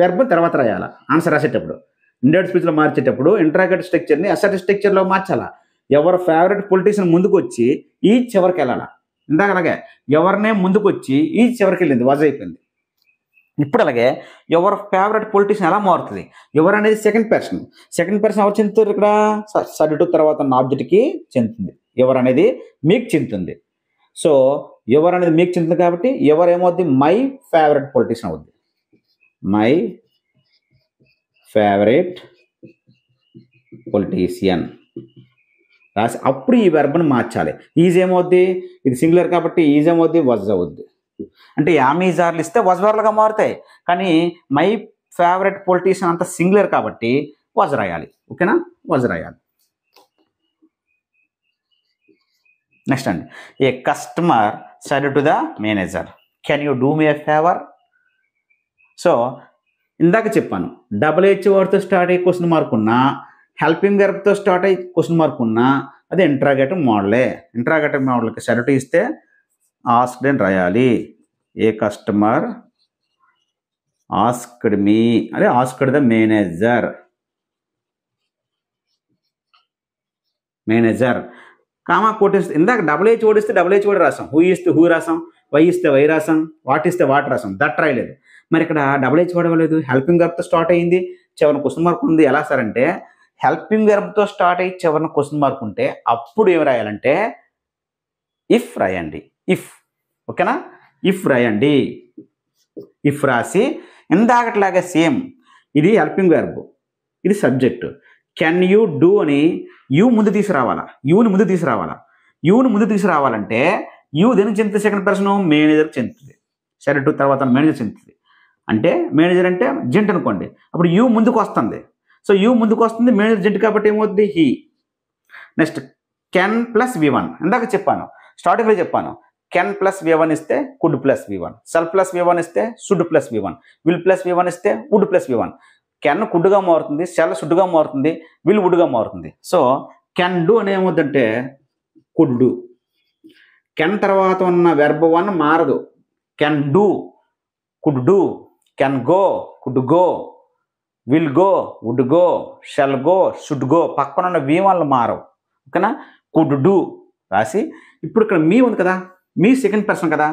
వెర్బ్ తర్వాత రాయాలి ఆన్సర్ రాసేటప్పుడు. ఇండైరెక్ట్ స్పీచ్లో మార్చేటప్పుడు ఇంట్రాగేటివ్ స్ట్రక్చర్ని అసర్టివ్ స్ట్రక్చర్లో మార్చాలా. ఎవరు ఫేవరెట్ పొలిటీషియన్ ముందుకు వచ్చి ఈ చివరికి వెళ్ళాలా. ఇందాక అలాగే ఎవరినే ముందుకు వచ్చి ఈ చివరికి వెళ్ళింది, వాజ్ అయిపోయింది. ఇప్పుడు అలాగే ఎవరు ఫేవరెట్ పొలిటీషియన్ ఎలా మారుతుంది? ఎవరు అనేది సెకండ్ పర్సన్. ఎవరు చెందుతారు ఇక్కడ? సెడ్ టు తర్వాత ఉన్న ఆబ్జెక్ట్కి చెందుతుంది. ఎవరు అనేది మీకు చెందుతుంది. సో ఎవరు అనేది మీకు చెందుతుంది కాబట్టి ఎవరు ఏమవుద్ది? మై ఫేవరెట్ పొలిటీషియన్ అవుద్ది. మై ఫేవరెట్ పొలిటీషియన్ రాసి అప్పుడు ఈ వెర్బ్ని మార్చాలి. ఈజ్ ఏమవుద్ది? ఇది సింగులర్ కాబట్టి ఈజ్ ఏమవుద్ది? వజ్ అవుద్ది. అంటే యామీజార్లు ఇస్తే వజ్వర్లుగా మారుతాయి, కానీ మై ఫేవరెట్ పొలిటీషియన్ అంతా సింగులర్ కాబట్టి వజ్ రాయాలి. ఓకేనా? వజ్ రాయాలి. నెక్స్ట్ అండి, a customer said to the manager can you do me a favour. So ఇందాక చెప్పాను, డబ్ల్యూహెచ్ వర్డ్తో స్టార్ట్ అయ్యి క్వశ్చన్ మార్క్ ఉన్నా, హెల్పింగ్ వెర్బ్తో స్టార్ట్ అయ్యి క్వశ్చన్ మార్క్ ఉన్నా అది ఇంట్రాగేటివ్ మోడలే. ఇంట్రాగేటివ్ మోడల్కి సెడ్ టు ఇస్తే ఆస్క్డ్ అని రాయాలి. ఏ కస్టమర్ ఆస్క్డ్ మీ, అదే ఆస్క్డ్ ద మేనేజర్. కామా కోటేస్తే ఇందాక డబ్ల్యూహెచ్ వర్డ్ ఇస్తే డబ్ల్యూహెచ్ వర్డ్ రాసాం, హూ ఇస్తే హూ రాసాం, వై ఇస్తే వై రాసాం, వాట్ ఇస్తే వాట్ రాసాం, దట్ రాయలేదు. మరి ఇక్కడ డబ్ల్యూహెచ్ వర్డ్ అవ్వలేదు, హెల్పింగ్ వెర్బ్తో స్టార్ట్ అయ్యింది, చివరిన క్వశ్చన్ మార్క్ ఉంది. ఎలా సార్ అంటే హెల్పింగ్ వెర్బ్తో స్టార్ట్ అయ్యి చివరిన క్వశ్చన్ మార్క్ ఉంటే అప్పుడు ఏం రాయాలంటే ఇఫ్ రాయండి. ఇఫ్. ఓకేనా? ఇఫ్ రాయండి. ఇఫ్ రాసి ఇందాకట్లాగా సేమ్, ఇది హెల్పింగ్ వెర్బ్, ఇది సబ్జెక్టు. కెన్ యూ డూ అని యూ ముందు తీసుకురావాలా, యూని ముందు తీసుకురావాలంటే యూ దేనికి చెందుతుంది? సెకండ్ పర్సన్ మేనేజర్కి చెందుతుంది. సరే టు తర్వాత మేనేజర్ చెందుతుంది. అంటే మేనేజర్ అంటే జెంట్ అనుకోండి, అప్పుడు యూ ముందుకు వస్తుంది. సో యూ ముందుకు వస్తుంది, మేనేజర్ జెంట్ కాబట్టి ఏమవుద్ది? He. Next, can plus V1. ఇందాక చెప్పాను, స్టార్టింగ్లో చెప్పాను, కెన్ ప్లస్ V1 ఇస్తే could plus V1, cell plus V1 ఇస్తే should plus V1, will plus V1 ఇస్తే వుడ్ ప్లస్ V1. కెన్ కుడ్గా మారుతుంది, సెల్ షుడ్గా మారుతుంది, విల్ వుడ్గా మారుతుంది. సో కెన్ డూ అని ఏమవుద్దంటే కుడ్ డూ. కెన్ తర్వాత ఉన్న వెర్బ్ 1 మారదు. Can do, could do, can go, could go, will go, would go, shall go, should go. పక్కన ఉన్న V1లు మారవు. ఓకేనా? కుడ్ డూ రాసి ఇప్పుడు ఇక్కడ మీ ఉంది కదా, మీ సెకండ్ పర్సన్ కదా,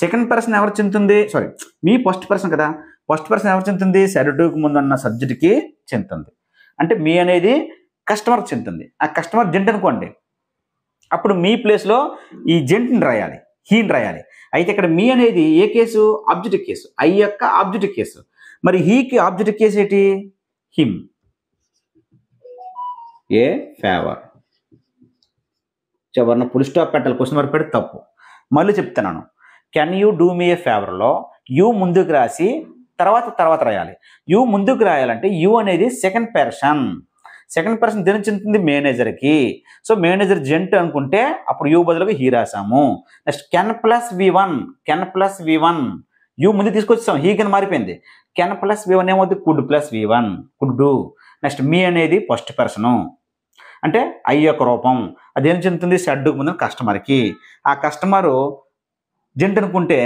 సెకండ్ పర్సన్ ఎవరు చెందుతుంది? సారీ, మీ ఫస్ట్ పర్సన్ కదా, ఫస్ట్ పర్సన్ ఎవరు చెందుతుంది? సెడ్ టుకి ముందు ఉన్న సబ్జెక్ట్కి చెందుతుంది. అంటే మీ అనేది కస్టమర్కి చెందుతుంది. ఆ కస్టమర్ జెంట్ అనుకోండి, అప్పుడు మీ ప్లేస్లో ఈ జెంట్ని రాయాలి, హీని రాయాలి. అయితే ఇక్కడ మీ అనేది ఏ కేసు? ఆబ్జెక్టివ్ కేసు, ఐ యొక్క ఆబ్జెక్టివ్ కేసు. మరి హీకి ఆబ్జెక్టివ్ కేసు ఏంటి? హిమ్. A favour. చివరిన ఫుల్ స్టాప్ పెట్టాలి, క్వశ్చన్ మార్క్ పెడితే తప్పు. మళ్ళీ చెప్తున్నాను, can you do me a ఫేవర్లో యూ ముందుకు రాసి తర్వాత రాయాలి. యూ ముందుకు రాయాలంటే యూ అనేది సెకండ్ పర్సన్ దేనికి చెందుతుంది? మేనేజర్కి. సో మేనేజర్ జెంట్ అనుకుంటే అప్పుడు యూ బదులుగా హీ రాసాము. Next can plus V1 you ముందు తీసుకొచ్చాం, హీ కింద మారిపోయింది. కెన్ ప్లస్ V1 ఏమవుతుంది? Could plus V1, could do. Next me అనేది ఫస్ట్ పర్సను, అంటే ఐ యొక్క రూపం, అదేం చెందుతుంది? షడ్డుకు ముందు కస్టమర్కి. ఆ కస్టమరు జెంట్ అనుకుంటే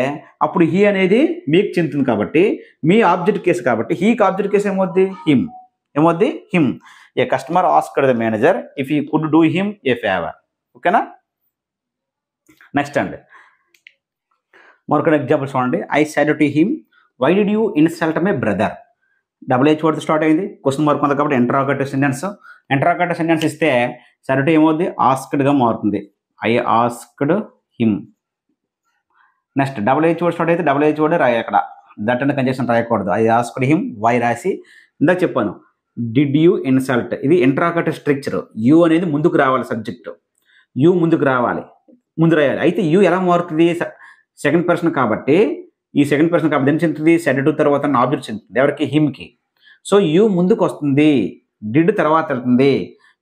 అప్పుడు హీ అనేది మీకు చెందుతుంది కాబట్టి మీ ఆబ్జెక్ట్ కేసు కాబట్టి హీకి ఆబ్జెక్ట్ కేసు ఏమవుద్ది? Him. Him. A customer asked the manager if he could do him a favour. ఓకేనా? నెక్స్ట్ అండి, మరొక ఎగ్జాంపుల్ చూడండి. I said to him why did you insult my brother? Double H వర్డ్తో start అయింది, question mark ఉంది కాబట్టి interrogative sentence. Interrogative sentence ఇస్తే సరిటు ఏమవుద్ది? ఆస్క్డ్గా మారుతుంది. I asked him. Next double H word start అయితే డబుల్ హెచ్ వర్డ్ రాయాలి అక్కడ, దట్ అండ్ కంజెక్షన్ రాయకూడదు. ఐ ఆస్క్డ్ హిమ్ వై రాసి ఇందాక చెప్పాను డిడ్ యూ ఇన్సల్ట్. ఇది ఇంటరాగేటివ్ స్ట్రక్చర్. యూ అనేది ముందుకు రావాలి, సబ్జెక్టు యూ ముందుకు రావాలి, ముందు రాయాలి. అయితే యూ ఎలా మారుతుంది? సెకండ్ పర్సన్ కాబట్టి, ఈ సెకండ్ పర్సన్ కాబట్టి ఏం చెందుతుంది? సెడ్ తర్వాత ఆబ్జెక్ట్ చెందుతుంది. ఎవరికి? హిమ్కి. సో యూ ముందుకు వస్తుంది, డిడ్ తర్వాత వెళ్తుంది,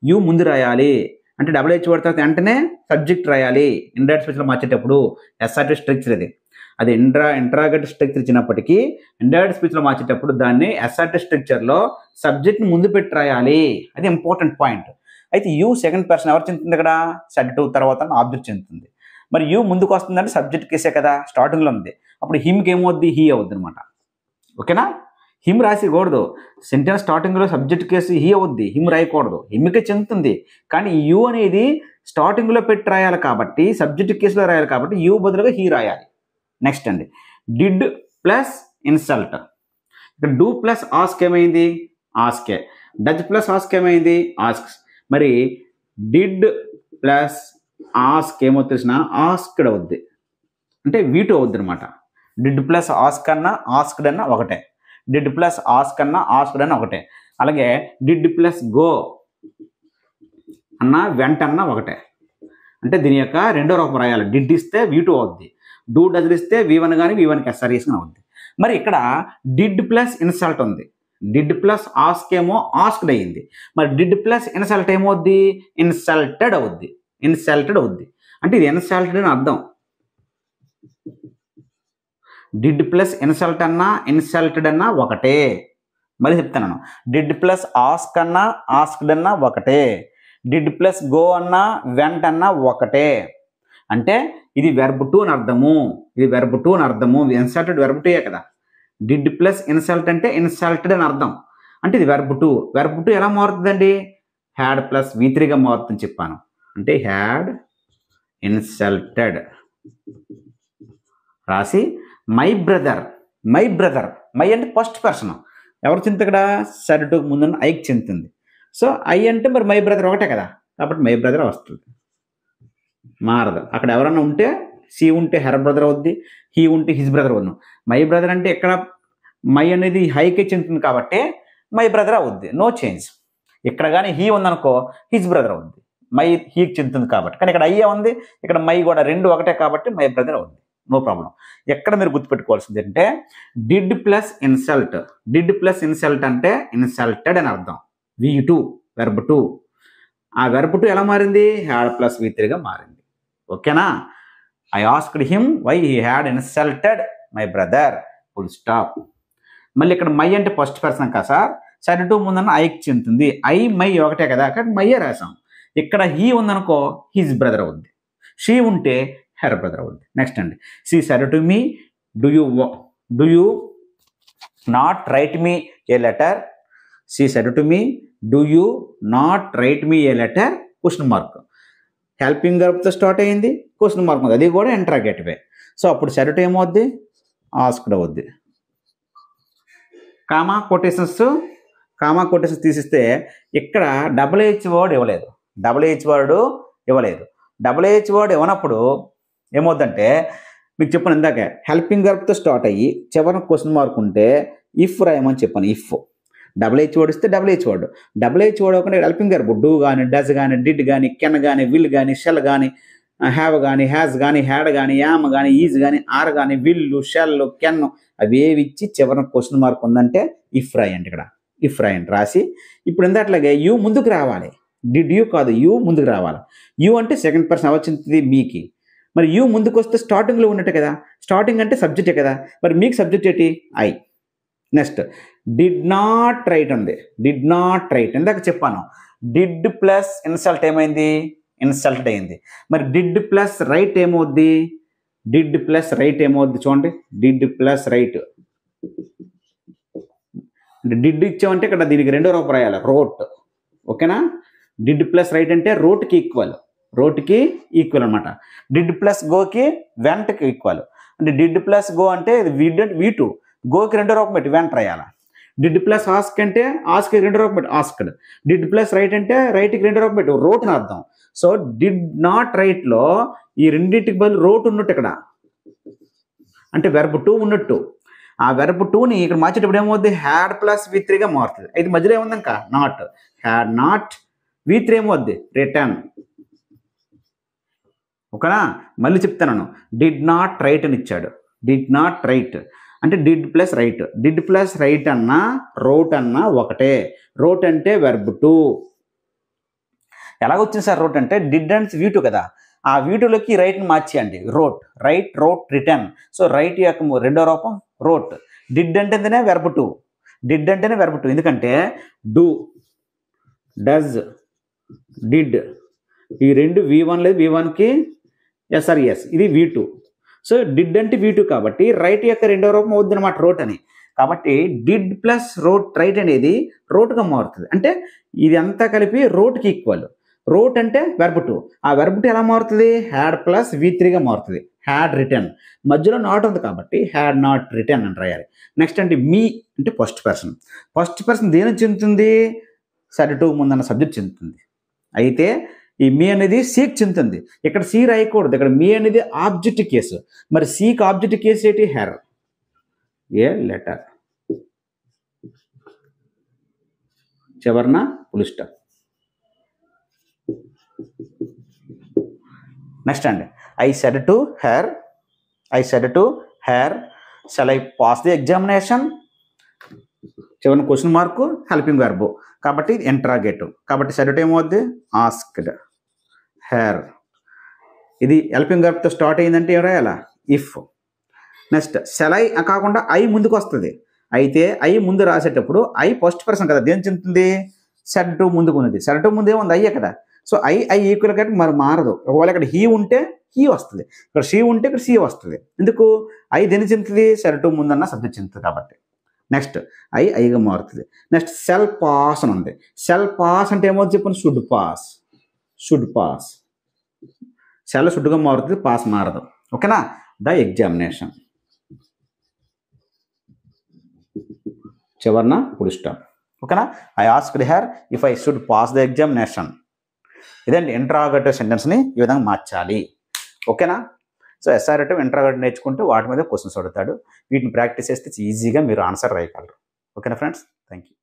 యూ ముందు రాయాలి. అంటే డబుల్ హెచ్ వర్డ్ తర్వాత వెంటనే సబ్జెక్ట్ రాయాలి. ఇండైరెక్ట్ స్పీచ్లో మార్చేటప్పుడు ఎస్ఆర్టీ స్ట్రక్చర్ ఇది. అది ఇంటరాగేటివ్ స్ట్రక్చర్ ఇచ్చినప్పటికీ ఇండైరెక్ట్ స్పీచ్లో మార్చేటప్పుడు దాన్ని ఎస్ఆర్టీ స్ట్రక్చర్లో సబ్జెక్ట్ని ముందు పెట్టి రాయాలి. అది ఇంపార్టెంట్ పాయింట్. అయితే యూ సెకండ్ పర్సన్ ఎవరు చెందుతుంది? ఇక్కడ సెడ్ తర్వాత ఆబ్జెక్ట్ చెందుతుంది. మరి యూ ముందుకు వస్తుందంటే సబ్జెక్ట్ కేసే కదా, స్టార్టింగ్లో ఉంది. అప్పుడు హిమ్కి ఏమవుద్ది? హీ అవుద్ది అనమాట. ఓకేనా? హిమ్ రాయకూడదు. సెంటెన్స్ స్టార్టింగ్లో సబ్జెక్ట్ కేసు హీ అవుద్ది, హిమ్ రాయకూడదు. హిమ్కే చెందుతుంది. కానీ యూ అనేది స్టార్టింగ్లో పెట్టి రాయాలి కాబట్టి, సబ్జెక్ట్ కేసులో రాయాలి కాబట్టి యూ బదులుగా హీ రాయాలి. నెక్స్ట్ అండి, డిడ్ ప్లస్ ఇన్సల్ట్. ఇక్కడ డూ ప్లస్ ఆస్క్ ఏమైంది? ఆస్కే. డజ్ ప్లస్ ఆస్క్ ఏమైంది? ఆస్క్స్. మరి డిడ్ ప్లస్ ఆస్క్ ఏమవుతుంది తెలిసిన? ఆస్క్డ్ అవుద్ది, అంటే V2 అవుద్ది అనమాట. డిడ్ ప్లస్ ఆస్క్ అన్నా ఆస్క్డ్ అన్నా ఒకటే. డిడ్ ప్లస్ ఆస్క్ అన్నా ఆస్క్డ్ అన్నా ఒకటే. అలాగే డిడ్ ప్లస్ గో అన్నా వెంట అన్నా ఒకటే. అంటే దీని యొక్క రెండో రూపం రాయాలి. డిడ్ ఇస్తే V2 అవుద్ది, డూ డజ్ ఇస్తే V1 కానీ V1కి SRS కానీ అవుద్ది. మరి ఇక్కడ డిడ్ ప్లస్ ఇన్సల్ట్ ఉంది. డిడ్ ప్లస్ ఆస్క్ ఏమో ఆస్క్డ్ అయ్యింది. మరి డిడ్ ప్లస్ ఇన్సల్ట్ ఏమవుద్ది? ఇన్సల్టెడ్ అవుద్ది. ఇన్సల్టెడ్ అవుద్ది. అంటే ఇది ఇన్సల్టెడ్ అని అర్థం. డిడ్ ప్లస్ ఇన్సల్ట్ అన్నా ఇన్సల్టెడ్ అన్నా ఒకటే. మళ్ళీ చెప్తాను, డిడ్ ప్లస్ ఆస్క్ అన్నా ఆస్క్డ్ అన్నా ఒకటే. డిడ్ ప్లస్ గో అన్నా వెంట అన్నా ఒకటే. అంటే ఇది వెర్బ్ టు అని అర్థము. ఇది వెర్బ్ టు అని అర్థము. ఇన్సల్టెడ్ వెర్బ్ టుయే కదా. డిడ్ ప్లస్ ఇన్సల్ట్ అంటే ఇన్సల్టెడ్ అని అర్థం. అంటే ఇది వెర్బ్ టు. వెర్బ్ టు ఎలా మారుతుందండి? హ్యాడ్ ప్లస్ V3గా మారుతుందని చెప్పాను. అంటే హ్యాడ్ ఇన్సల్టెడ్ రాసి my brother. My brother, my అంటే ఫస్ట్ పర్సన్. ఎవరు చెందుతుంది ఇక్కడ? సెడ్ టు ముందున్న ఐకి చెందుతుంది. సో ఐ అంటే మరి మై బ్రదర్ ఒకటే కదా, కాబట్టి మై బ్రదర్ వస్తుంది, మారదు. అక్కడ ఎవరన్నా ఉంటే సి ఉంటే హెర్ బ్రదర్ అవుద్ది, హీ ఉంటే హిజ్ బ్రదర్ అవుద్ది. మై బ్రదర్ అంటే ఇక్కడ మై అనేది హైకే చెందుతుంది కాబట్టి మై బ్రదర్ అవుద్ది, నో చేంజ్. ఇక్కడ కానీ హీ ఉందనుకో హిజ్ బ్రదర్ అవుద్ది, మై హీకి చెందుతుంది కాబట్టి. కానీ ఇక్కడ అయ్యే ఉంది, ఇక్కడ మై కూడా రెండు ఒకటే కాబట్టి మై బ్రదర్ అవుద్ది, నో ప్రాబ్లం. ఎక్కడ మీరు గుర్తుపెట్టుకోవాల్సింది అంటే did plus insult. Did plus insult అంటే ఇన్సల్టెడ్ అని అర్థం. V2 verb two. ఆ వెర్బ్ టు ఎలా మారింది? హ్యాడ్ ప్లస్ V3గా మారింది. ఓకేనా? I asked him why he had insulted my brother, full stop. మళ్ళీ ఇక్కడ మై అంటే ఫస్ట్ పర్సన్ కదా సార్, సెడ్ టు ముందన్న ఐకి చెందుతుంది. ఐ మై ఒకటే కదా, కాబట్టి మైయే రాసాం. ఇక్కడ హీ ఉందనుకో హిజ్ బ్రదర్ అవుద్ది, షీ ఉంటే హెర్ బ్రదర్ అవుద్ది. నెక్స్ట్ అండి, she said to me do you not write me a letter. She said to me do you not write me a letter? Question mark. Helping వర్బ్తో start అయ్యింది, question mark ఉంది, అది కూడా ఇంటరాగేటివే. So అప్పుడు said to ఏమవుద్ది? Asked అవుద్ది. Comma quotations తీసిస్తే ఇక్కడ డబుల్ హెచ్ వర్డ్ ఇవ్వలేదు. డబుల్ హెచ్ వర్డ్ ఇవ్వనప్పుడు ఏమవుద్దంటే మీకు చెప్పాను ఇందాక, హెల్పింగ్ వర్బ్తో స్టార్ట్ అయ్యి చివరిన క్వశ్చన్ మార్క్ ఉంటే ఇఫ్ రాయమని చెప్పాను. ఇఫ్ డబుల్ హెచ్ వర్డ్ ఇస్తే డబుల్ హెచ్ వర్డ్ అవ్వకుండా హెల్పింగ్ వర్బ్ డూ కానీ, డస్ కానీ, డిడ్ కానీ, కెన్ కానీ, విల్ కానీ, షెల్ కానీ, హ్యావ్ కానీ, హ్యాస్ కానీ, హ్యాడ్ కానీ, యామ్ కానీ, ఈజ్ కానీ, ఆర్ కానీ, విల్లు, షెల్, కెన్ అవి ఏవి ఇచ్చి చివరిన క్వశ్చన్ మార్క్ ఉందంటే ఇఫ్ రాయండి. ఇక్కడ ఇఫ్ రాయండి రాసి ఇప్పుడు ఇందాట్లాగే యూ ముందుకు రావాలి. డిడ్ యూ కాదు, యూ ముందుకు రావాలి. యూ అంటే సెకండ్ పర్సన్ వచ్చింది మీకి. మరి యూ ముందుకు వస్తే స్టార్టింగ్లో ఉన్నట్టే కదా, స్టార్టింగ్ అంటే సబ్జెక్టే కదా, మరి మీకు సబ్జెక్ట్ ఏంటి? I. Next did not right ఉంది. డిడ్ నాట్ రైట్ ఇందాక చెప్పాను, డిడ్ ప్లస్ ఇన్సల్ట్ ఏమైంది? ఇన్సల్ట్ అయింది. మరి డిడ్ ప్లస్ రైట్ ఏమవుద్ది? చూడండి, డిడ్ ప్లస్ రైట్. డిడ్ ఇచ్చామంటే ఇక్కడ దీనికి రెండో రూపం రాయాలి, రోట్. ఓకేనా? డిడ్ ప్లస్ రైట్ అంటే రోట్కి ఈక్వల్ అనమాట. డిడ్ ప్లస్ గోకి వెంటకి ఈక్వల్. అంటే డిడ్ ప్లస్ గో అంటే V2, గోకి రెండో రూపం పెట్టి వెంట రాయాలి. డిడ్ ప్లస్ ఆస్క్ అంటే ఆస్క్కి రెండో రూపం పెట్టి ఆస్క్డ్. డిడ్ ప్లస్ రైట్ అంటే రైట్కి రెండో రూపం పెట్టి రోట్ అని అర్థం. సో డిడ్ నాట్ రైట్లో ఈ రెండింటికి బదులు రోట్ ఉన్నట్టు ఇక్కడ, అంటే వెర్బ్ టు ఉన్నట్టు. ఆ వెర్బ్ టూని ఇక్కడ మార్చేటప్పుడు ఏమవుద్ది, హ్యాడ్ ప్లస్ V3గా మారుతుంది. అయితే మధ్యలో ఏముంది ఇంకా నాట్, హ్యాడ్ నాట్ V3 ఏమవుద్ది రిటర్న్. ఓకేనా, మళ్ళీ చెప్తాను. డిడ్ నాట్ రైట్ అని ఇచ్చాడు. డిడ్ నాట్ రైట్ అంటే did plus write. Did plus write అన్నా రోట్ అన్నా ఒకటే. రోట్ అంటే వెర్బ్ టు. ఎలాగొచ్చింది సార్ రోట్ అంటే, డిడ్ అండ్ V2 కదా, ఆ V2లోకి రైట్ని మార్చేయండి, wrote. Write, wrote, written. So write యొక్క రెండో రూపం రోట్. డిడ్ అంటేనే వెర్బ్ టు. డిడ్ అంటేనే వెర్బ్ టు, ఎందుకంటే డూ, డజ్, డిడ్ ఈ రెండు V1 లేదు, V1కి SRS, ఇది V2. సో డిడ్ అంటే V2 కాబట్టి రైట్ యొక్క రెండో రూపం అవుద్ది అనమాట రోట్ అని. కాబట్టి డిడ్ ప్లస్ రోట్ రైట్ అనేది రోట్గా మారుతుంది. అంటే ఇది అంతా కలిపి రోట్కి ఈక్వల్. రోట్ అంటే వెర్బ్ టు. ఆ వెర్బ్ టు ఎలా మారుతుంది, హ్యాడ్ ప్లస్ V3గా మారుతుంది. హ్యాడ్ రిటర్న్, మధ్యలో నాట్ ఉంది కాబట్టి హ్యాడ్ నాట్ రిటర్న్ అని రాయాలి. నెక్స్ట్ అంటే మీ అంటే ఫస్ట్ పర్సన్. ఫస్ట్ పర్సన్ దేనికి చెందుతుంది, సబ్జెక్టు ముందన్న సబ్జెక్ట్ చెందుతుంది. అయితే ఈ మీ అనేది సీకి చెందుతుంది. ఇక్కడ సి రాయకూడదు, ఇక్కడ మీ అనేది ఆబ్జెక్ట్ కేసు. మరి సీకి ఆబ్జెక్ట్ కేసు ఏంటి, హెర్, ఏ లెటర్, చివరన ఫుల్ స్టాప్. నెక్స్ట్ అండి, I said to her, shall I pass the examination? చివరిన క్వశ్చన్ మార్కు హెల్పింగ్ వెర్బ్ కాబట్టి ఇంట్రాగేటివ్. కాబట్టి said to ఏమవుద్ది, ఆస్క్డ్ హెర్. ఇది హెల్పింగ్ వెర్బ్తో స్టార్ట్ అయిందంటే ఏం రాయాలా, ఇఫ్. నెక్స్ట్ shall I కాకుండా ఐ ముందుకు వస్తుంది. అయితే ఐ ముందు రాసేటప్పుడు ఐ ఫస్ట్ పర్సన్ కదా, దేని చెందుతుంది, said to ముందుకు ఉన్నది. said to ముందు ఏముంది, అయ్యే కదా. సో ఐ ఈక్వల్ కాబట్టి మరి మారదు. ఒకవేళ ఇక్కడ హీ ఉంటే హీ వస్తుంది, ఇక్కడ షీ ఉంటే ఇక్కడ సి వస్తుంది. ఎందుకు, ఐ దేని చెందుతుంది, said to ముందన్న సబ్జెక్ట్ చెందుతుంది కాబట్టి. నెక్స్ట్ ఐగా మారుతుంది. నెక్స్ట్ షెల్ పాస్ అని ఉంది. షెల్ పాస్ అంటే ఏమో చెప్పండి, షుడ్ పాస్. షెల్ షుడ్గా మారుతుంది, పాస్ మారదు. ఓకేనా, ద ఎగ్జామినేషన్, చివరన ఫుల్ స్టాప్. ఓకేనా, I asked her if I should pass the examination. ఇదండి ఇంట్రాగేటివ్ సెంటెన్స్ని ఈ విధంగా మార్చాలి. ఓకేనా, సో ఎస్ఆర్ఏటివ్ ఇంట్రాగేటివ్ నేర్చుకుంటే వాటి మీద క్వశ్చన్స్ అడుగుతాడు. వీటిని ప్రాక్టీస్ చేస్తే ఈజీగా మీరు ఆన్సర్ రాయగలరు. ఓకేనా ఫ్రెండ్స్, థ్యాంక్ యూ.